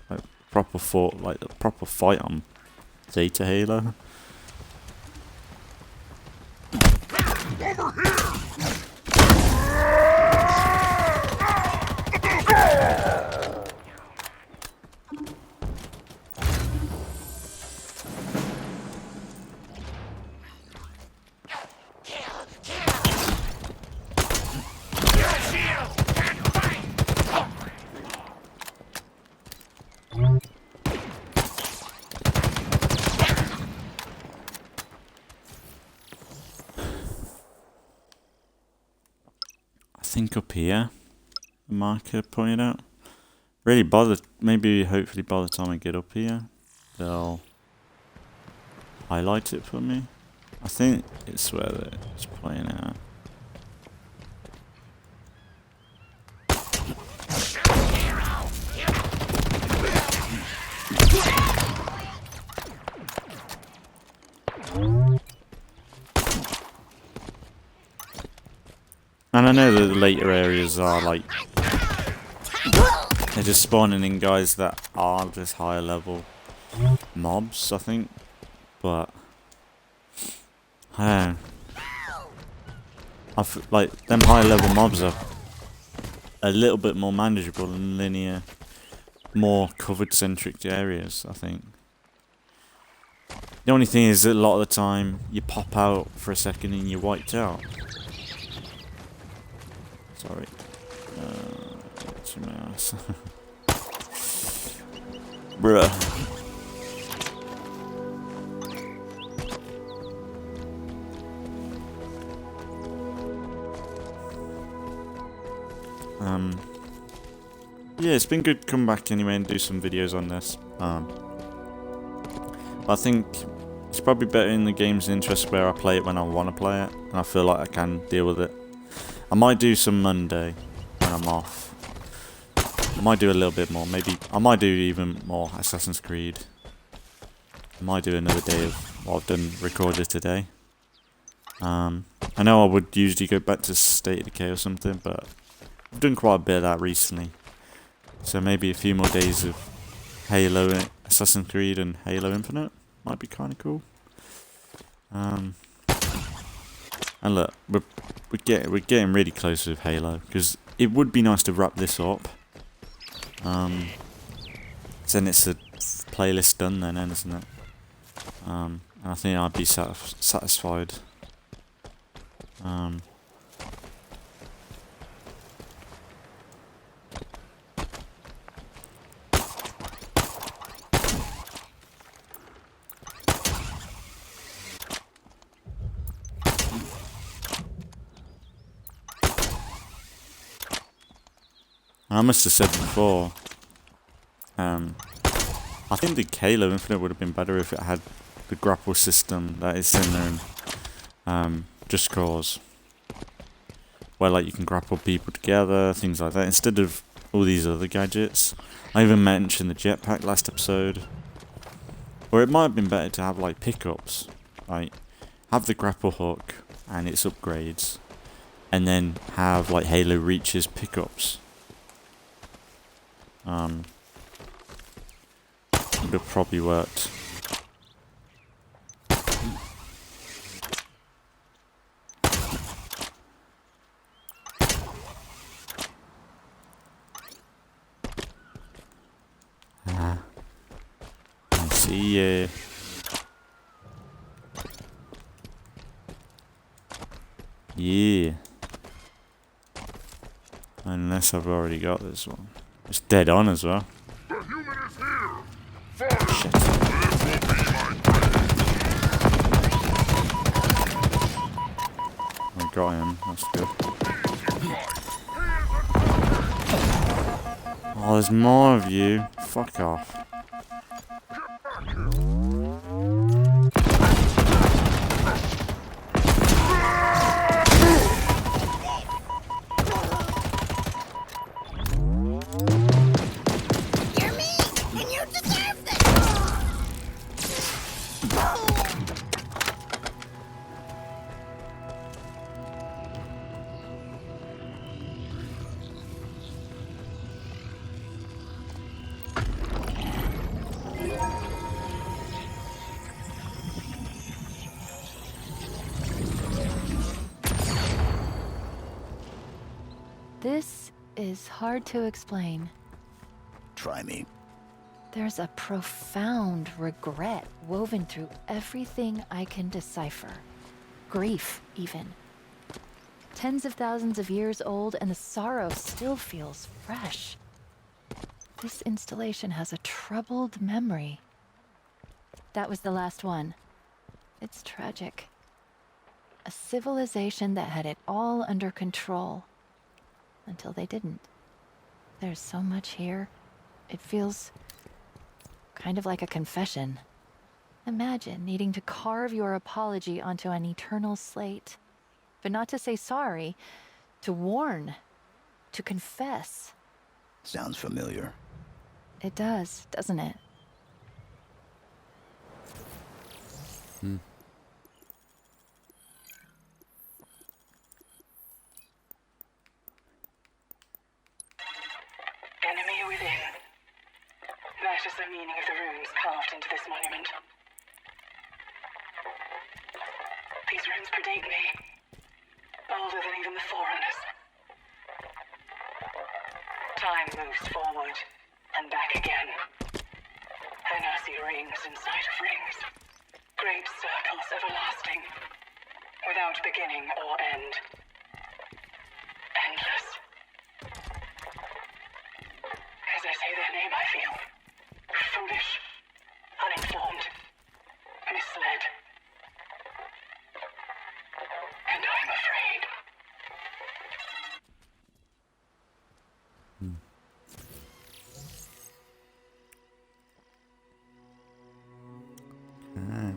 Like a proper fight on Zeta Halo. Over here! I think up here, the marker pointed out. Really maybe hopefully by the time I get up here, they'll highlight it for me. I think it's where it's pointing out. And I know that the later areas are like, they're just spawning in guys that are just higher level mobs, I think. But I don't know. Like them higher level mobs are a little bit more manageable than linear, more covered centric areas, I think. The only thing is that a lot of the time you pop out for a second and you're wiped out. Sorry. It's your mouse. Bruh. Yeah, it's been good to come back anyway and do some videos on this. I think it's probably better in the game's interest where I play it when I want to play it, and I feel like I can deal with it. I might do some Monday when I'm off. I might do a little bit more. Maybe I might do even more Assassin's Creed. I might do another day of what I've done recorded today. I know I would usually go back to State of Decay or something, but I've done quite a bit of that recently. So maybe a few more days of Halo, Assassin's Creed and Halo Infinite might be kind of cool. And look, we're getting really close with Halo, because it would be nice to wrap this up. Then it's a playlist done then, isn't it? And I think I'd be satisfied. I must have said before, I think the Halo Infinite would have been better if it had the grapple system that is in there in Just Cause, where like you can grapple people together, things like that, instead of all these other gadgets. I even mentioned the jetpack last episode, or it might have been better to have like pickups, like have the grapple hook and its upgrades, and then have like Halo Reach's pickups. Would have probably worked. I see ya. Yeah. Unless I've already got this one. It's dead on as well. The human is here! Shit. I got him, that's good. Oh, there's more of you. Fuck off. You're me, and you deserve this! This is hard to explain. Try me. There's a profound regret woven through everything I can decipher. Grief, even. Tens of thousands of years old, and the sorrow still feels fresh. This installation has a troubled memory. That was the last one. It's tragic. A civilization that had it all under control. Until they didn't. There's so much here. It feels kind of like a confession. Imagine needing to carve your apology onto an eternal slate. But not to say sorry, to warn, to confess. Sounds familiar. It does, doesn't it? Enemy within. That is the meaning of the runes carved into this monument. These runes predate me. Older than even the Forerunners. Time moves forward and back again. Then I see rings inside of rings. Great circles everlasting. Without beginning or end. Endless. name I feel. Foolish, uninformed, misled. And I'm afraid. Okay.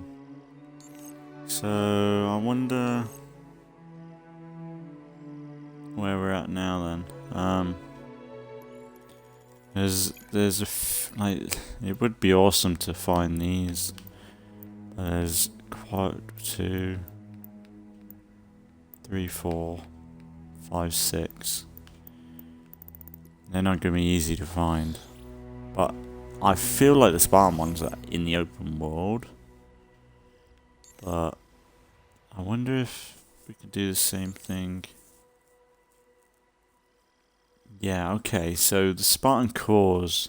So I wonder where we're at now then. There's like, it would be awesome to find these. There's quite 2, 3, 4, 5, 6. They're not gonna be easy to find, but I feel like the Spartan ones are in the open world. But I wonder if we could do the same thing. Yeah, okay, so the Spartan cores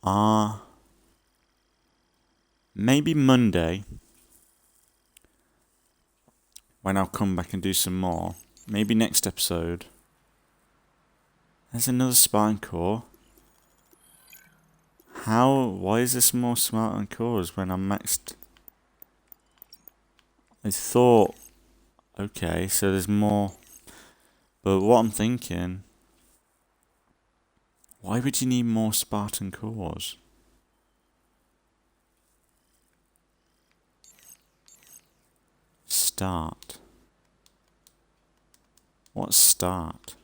are maybe Monday, when I'll come back and do some more. Maybe next episode. There's another Spartan core. Why is this more Spartan cores when I'm maxed? I thought, okay, so there's more. But what I'm thinking, why would you need more Spartan cores? Start. What's start?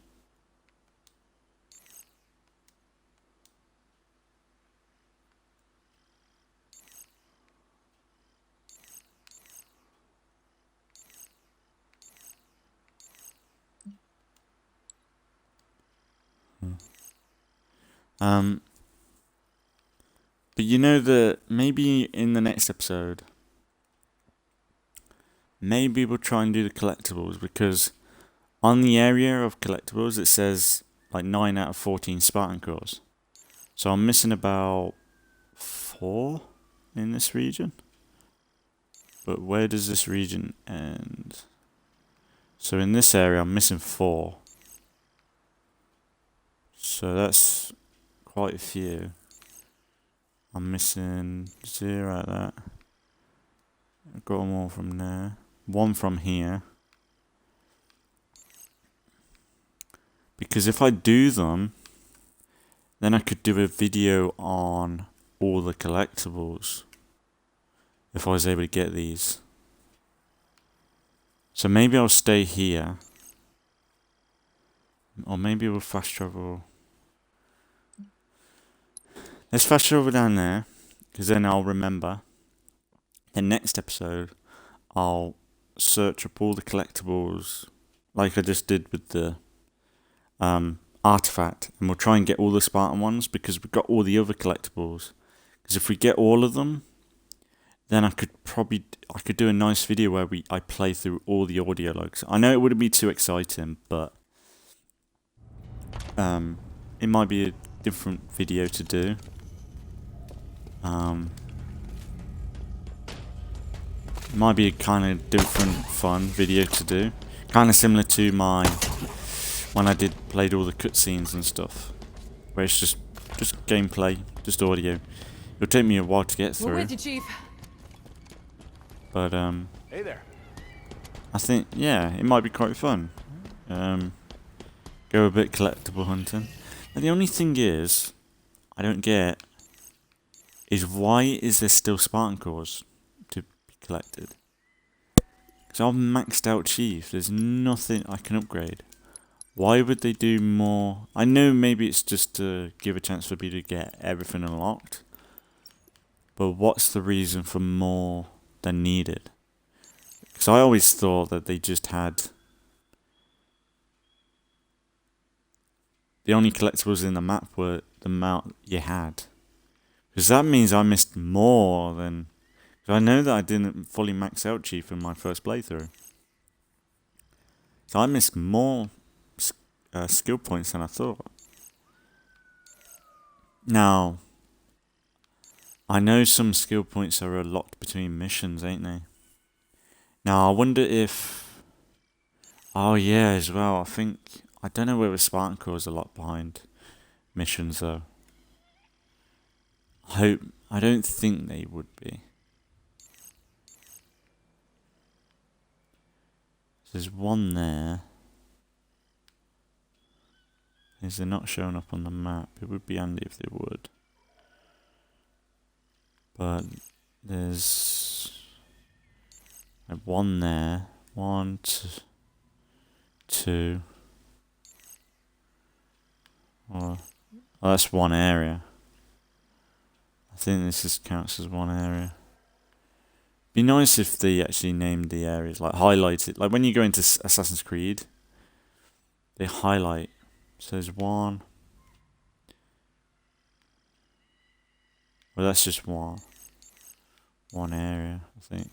But you know that maybe in the next episode, maybe we'll try and do the collectibles, because on the area of collectibles it says like 9 out of 14 Spartan cores. So I'm missing about 4 in this region. But where does this region end? So in this area I'm missing 4. So that's quite a few. I'm missing 0 like that. I've got more from there. 1 from here. Because if I do them, then I could do a video on all the collectibles. If I was able to get these. So maybe I'll stay here. Or maybe we'll fast travel. Let's fast travel down there, because then I'll remember. The next episode, I'll search up all the collectibles, like I just did with the artifact, and we'll try and get all the Spartan ones, because we've got all the other collectibles. Because if we get all of them, then I could do a nice video where I play through all the audio logs. I know it wouldn't be too exciting, but it might be a different video to do. It might be a kind of different, fun video to do. Kind of similar to my when I played all the cutscenes and stuff, where it's just gameplay, just audio. It'll take me a while to get through. With you, Chief. But Hey there. I think it might be quite fun. Go a bit collectible hunting. And the only thing is, I don't get, is why is there still Spartan cores to be collected? Because I've maxed out Chief. There's nothing I can upgrade. Why would they do more? I know maybe it's just to give a chance for me to get everything unlocked. But what's the reason for more than needed? Because I always thought that they just had the only collectibles in the map were the amount you had. Because that means I missed more than... Because I know that I didn't fully max out Chief in my first playthrough. So I missed more skill points than I thought. Now, I know some skill points are locked between missions, ain't they? Now, I wonder if... Oh yeah, as well, I don't know whether Spartan cores are locked behind missions though. I don't think they would be. There's one there. Is they're not showing up on the map. It would be handy if they would. But there's one there. One, two. Oh, that's one area. I think this counts as one area. Be nice if they actually named the areas, like highlight it. Like when you go into Assassin's Creed, they highlight. So there's one. Well, that's just one area, I think.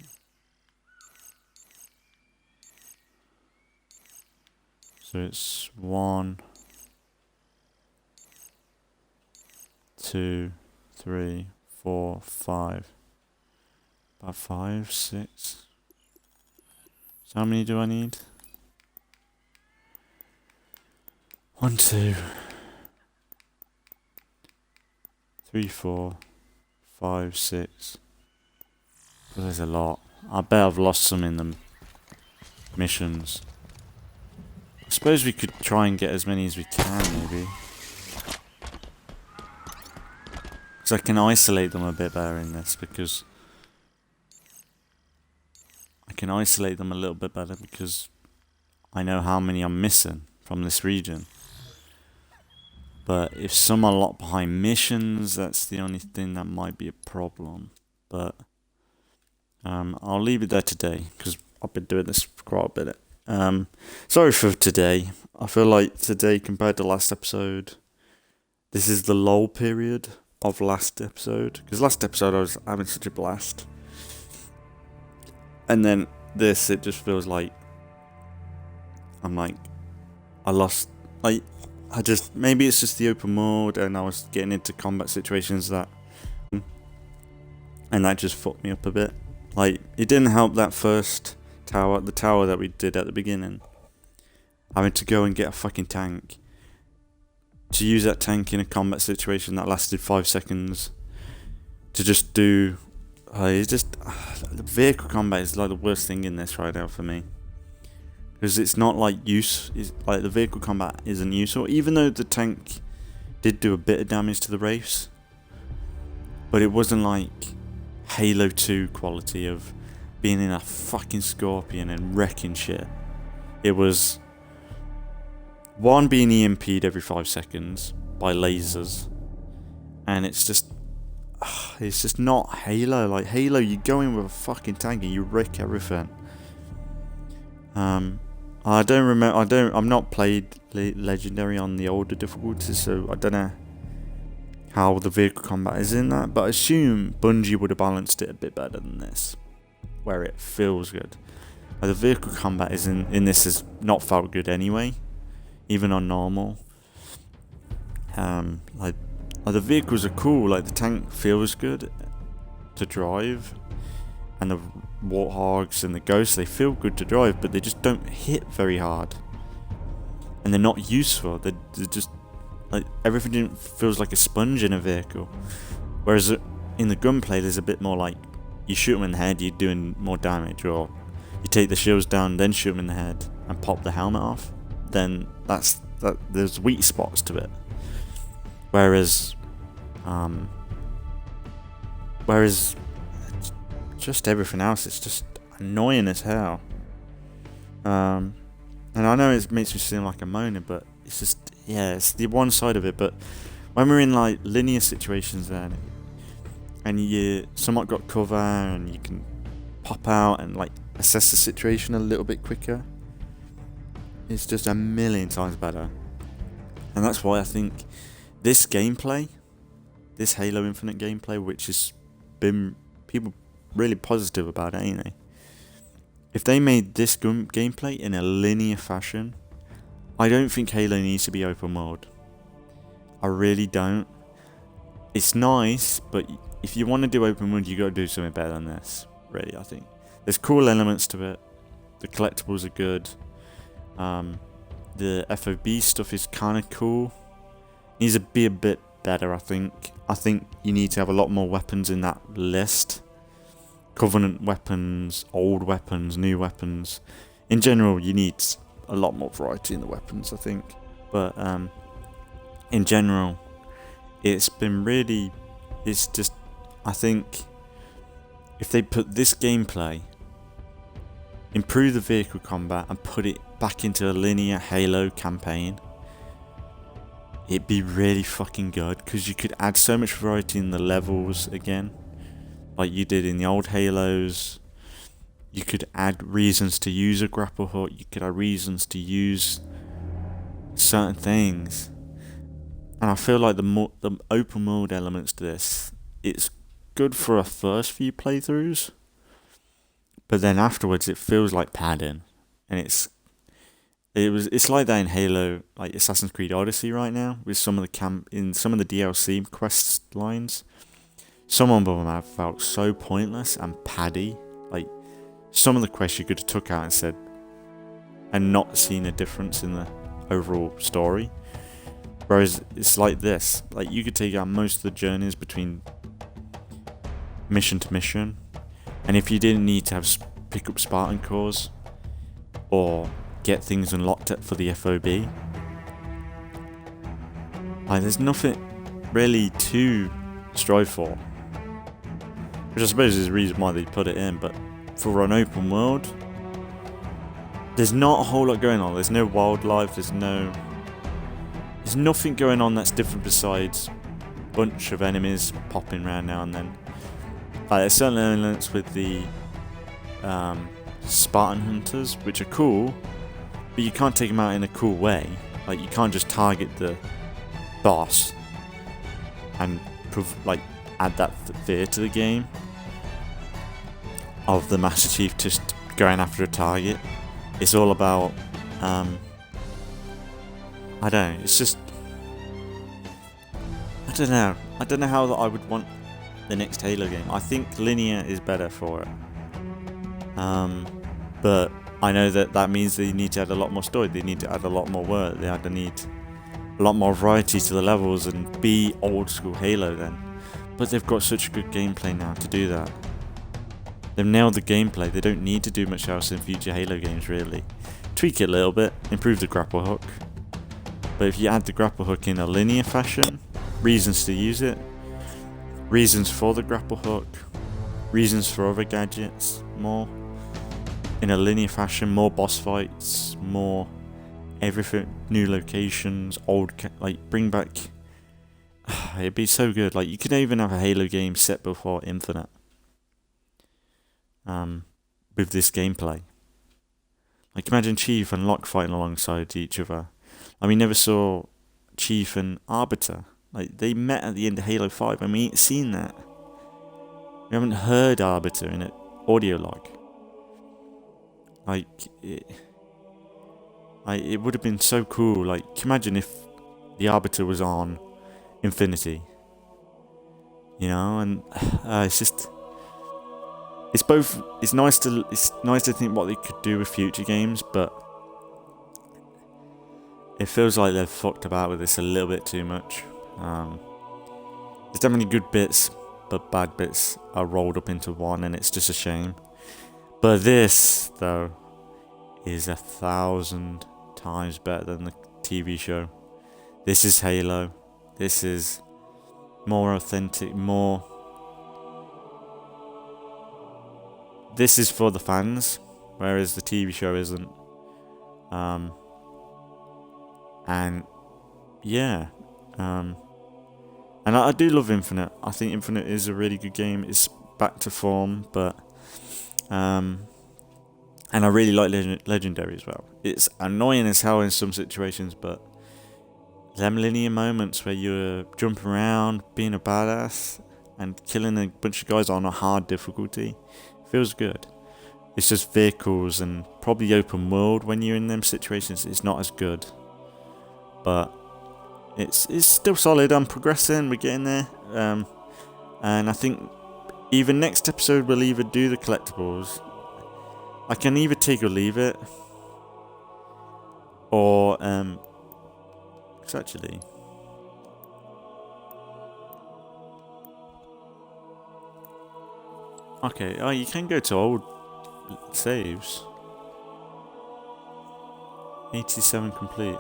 So it's 1, 2, 3, 4, 5. About 5, 6. So how many do I need? 1, 2, 3, 4, 5, 6. There's a lot. I bet I've lost some in the missions. I suppose we could try and get as many as we can, maybe. Because I can isolate them a bit better in this, because... I can isolate them a little bit better, because I know how many I'm missing from this region. But if some are locked behind missions, that's the only thing that might be a problem. But I'll leave it there today, because I've been doing this for quite a bit. Sorry for today. I feel like today, compared to last episode, this is the lull period of last episode. Because last episode I was having such a blast. And then this, it just feels like I lost, maybe it's just the open mode and I was getting into combat situations and that just fucked me up a bit. Like, it didn't help that first tower, the tower that we did at the beginning. Having to go and get a fucking tank. To use that tank in a combat situation that lasted 5 seconds. To just do... the vehicle combat is like the worst thing in this right now for me. Because it's not like the vehicle combat isn't useful. Even though the tank did do a bit of damage to the Wraiths. But it wasn't like Halo 2 quality of being in a fucking Scorpion and wrecking shit. It was one being EMP'd every 5 seconds by lasers. And it's just not Halo. Like Halo, you go in with a fucking tank and you wreck everything. I don't remember. I'm not played Legendary on the older difficulties, so I don't know how the vehicle combat is in that. But I assume Bungie would have balanced it a bit better than this, where it feels good. The vehicle combat is in this has not felt good anyway, even on normal. The vehicles are cool. Like the tank feels good to drive, and the Warthogs and the Ghosts, they feel good to drive, but they just don't hit very hard, and they're not useful. They're just like everything feels like a sponge in a vehicle. Whereas in the gunplay, there's a bit more like you shoot them in the head, you're doing more damage, or you take the shields down, then shoot them in the head and pop the helmet off. Then there's weak spots to it. Whereas just everything else, it's just annoying as hell. And I know it makes me seem like a moaner, but it's just, yeah, it's the one side of it. But when we're in like linear situations then, and you somewhat got cover and you can pop out and like assess the situation a little bit quicker, it's just a million times better. And that's why I think this gameplay, this Halo Infinite gameplay, which has been people really positive about it, ain't they? If they made this gameplay in a linear fashion, I don't think Halo needs to be open world. I really don't. It's nice, but if you want to do open world, you got to do something better than this. Really, I think there's cool elements to it. The collectibles are good. The FOB stuff is kind of cool. Needs to be a bit better, I think. I think you need to have a lot more weapons in that list. Covenant weapons, old weapons, new weapons. In general, you need a lot more variety in the weapons, I think. But in general, it's been really... It's just... I think if they put this gameplay, improve the vehicle combat, and put it back into a linear Halo campaign, it'd be really fucking good, because you could add so much variety in the levels again, like you did in the old Halos. You could add reasons to use a grapple hook, you could add reasons to use certain things. And I feel like the open world elements to this, it's good for a first few playthroughs, but then afterwards it feels like padding, and it's like that in Halo, like Assassin's Creed Odyssey right now, with some of the DLC quest lines. Some of them have felt so pointless and paddy. Like, some of the quests you could have took out and said, and not seen a difference in the overall story. Whereas it's like this, like you could take out most of the journeys between mission to mission, and if you didn't need to have pick up Spartan cores or get things unlocked for the FOB, like there's nothing really to strive for, which I suppose is the reason why they put it in. But for an open world, there's not a whole lot going on. There's no wildlife, there's nothing going on that's different besides a bunch of enemies popping around now and then. Like, there's certain elements with the Spartan hunters, which are cool, but you can't take them out in a cool way. Like, you can't just target the boss and add that fear to the game of the Master Chief just going after a target. It's all about I don't know, it's just... I don't know how I would want the next Halo game. I think linear is better for it. But I know that means they need to add a lot more story, they need to add a lot more work, they need a lot more variety to the levels and be old school Halo then. But they've got such a good gameplay now to do that. They've nailed the gameplay, they don't need to do much else in future Halo games really. Tweak it a little bit, improve the grapple hook. But if you add the grapple hook in a linear fashion, reasons to use it, reasons for the grapple hook, reasons for other gadgets, more in a linear fashion, more boss fights, more everything, new locations, bring back... It'd be so good. Like, you could even have a Halo game set before Infinite. With this gameplay. Like, imagine Chief and Locke fighting alongside each other. We never saw Chief and Arbiter. Like, they met at the end of Halo 5 and we ain't seen that. We haven't heard Arbiter in an audio log. It would have been so cool. Like, imagine if the Arbiter was on Infinity. You know, and it's just... It's nice to think what they could do with future games, but it feels like they've fucked about with this a little bit too much. There's definitely good bits, but bad bits are rolled up into one, and it's just a shame. But this, though, is 1,000 times better than the TV show. This is Halo. This is more authentic, more... This is for the fans, whereas the TV show isn't. And yeah, and I do love Infinite. I think Infinite is a really good game. It's back to form, but and I really like Legendary as well. It's annoying as hell in some situations, but them linear moments where you're jumping around, being a badass, and killing a bunch of guys on a hard difficulty feels good. It's just vehicles and probably open world when you're in them situations, it's not as good. But it's still solid. I'm progressing, we're getting there. And I think even next episode we'll either do the collectibles. I can either take or leave it. Or actually, Okay, oh, you can go to old saves. 87 complete.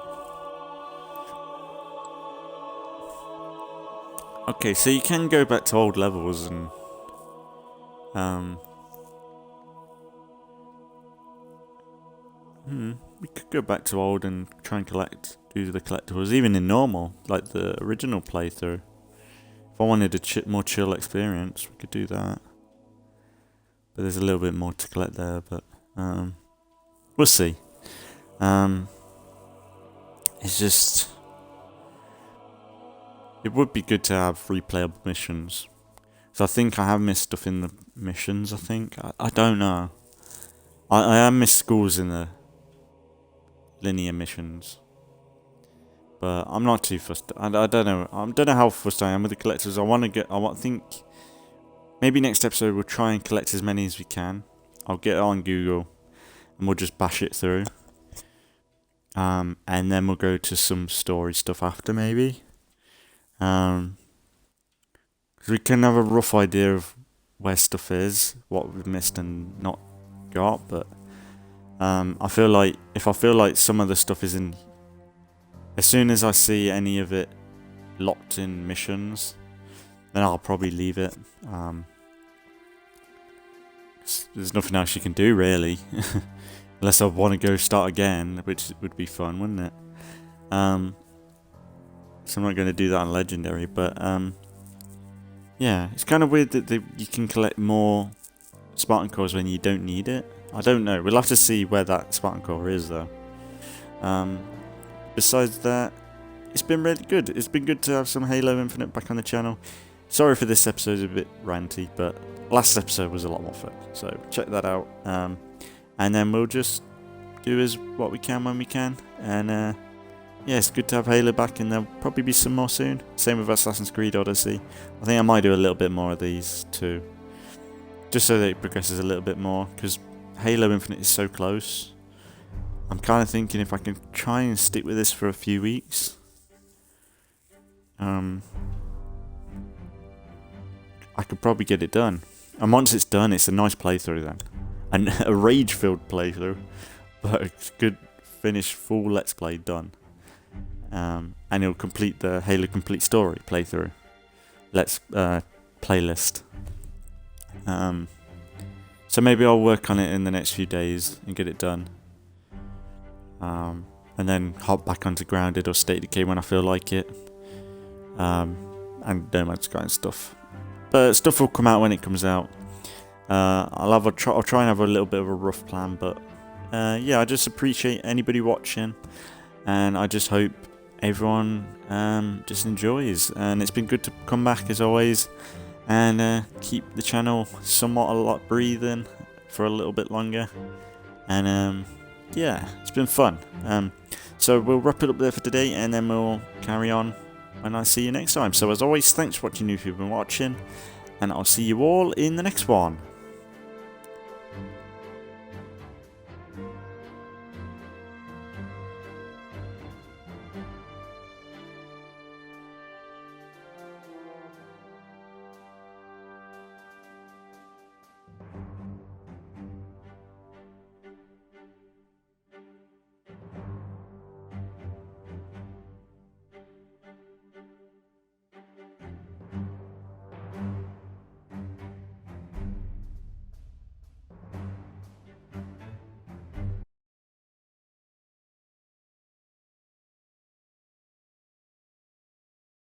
Okay, so you can go back to old levels and we could go back to old and try and do the collectibles, even in normal, like the original playthrough. If I wanted a more chill experience, we could do that. But there's a little bit more to collect there, but we'll see. It's just, it would be good to have replayable missions. So I think I have missed stuff in the missions, I think. I don't know. I have missed schools in the linear missions. But I'm not too fussed. I don't know. I don't know how fussed I am with the collectors. I think maybe next episode we'll try and collect as many as we can. I'll get it on Google and we'll just bash it through. And then we'll go to some story stuff after, maybe. Because we can have a rough idea of where stuff is, what we've missed and not got. But I feel like if I feel like some of the stuff is in, as soon as I see any of it locked in missions, then I'll probably leave it. There's nothing else you can do, really. Unless I want to go start again, which would be fun, wouldn't it? So I'm not going to do that on Legendary, but yeah, it's kind of weird that you can collect more Spartan cores when you don't need it. I don't know. We'll have to see where that Spartan core is, though. Besides that, it's been really good. It's been good to have some Halo Infinite back on the channel. Sorry for this episode, a bit ranty, but last episode was a lot more fun. So check that out. And then we'll just do what we can when we can. And yeah, it's good to have Halo back, and there'll probably be some more soon. Same with Assassin's Creed Odyssey. I think I might do a little bit more of these too. Just so that it progresses a little bit more, because Halo Infinite is so close. I'm kind of thinking if I can try and stick with this for a few weeks. I could probably get it done. And once it's done, it's a nice playthrough then. And a rage-filled playthrough. But a good, finished, full Let's Play done. And it'll complete the Halo Complete Story playthrough. Playlist. So maybe I'll work on it in the next few days and get it done. And then hop back onto Grounded or State Decay when I feel like it. And No Man's Sky and stuff. But stuff will come out when it comes out. I'll try and have a little bit of a rough plan, but yeah, I just appreciate anybody watching, and I just hope everyone just enjoys. And it's been good to come back as always, and keep the channel somewhat a lot breathing for a little bit longer. And yeah, it's been fun. So we'll wrap it up there for today, and then we'll carry on when I see you next time. So as always, thanks for watching if you've been watching, and I'll see you all in the next one.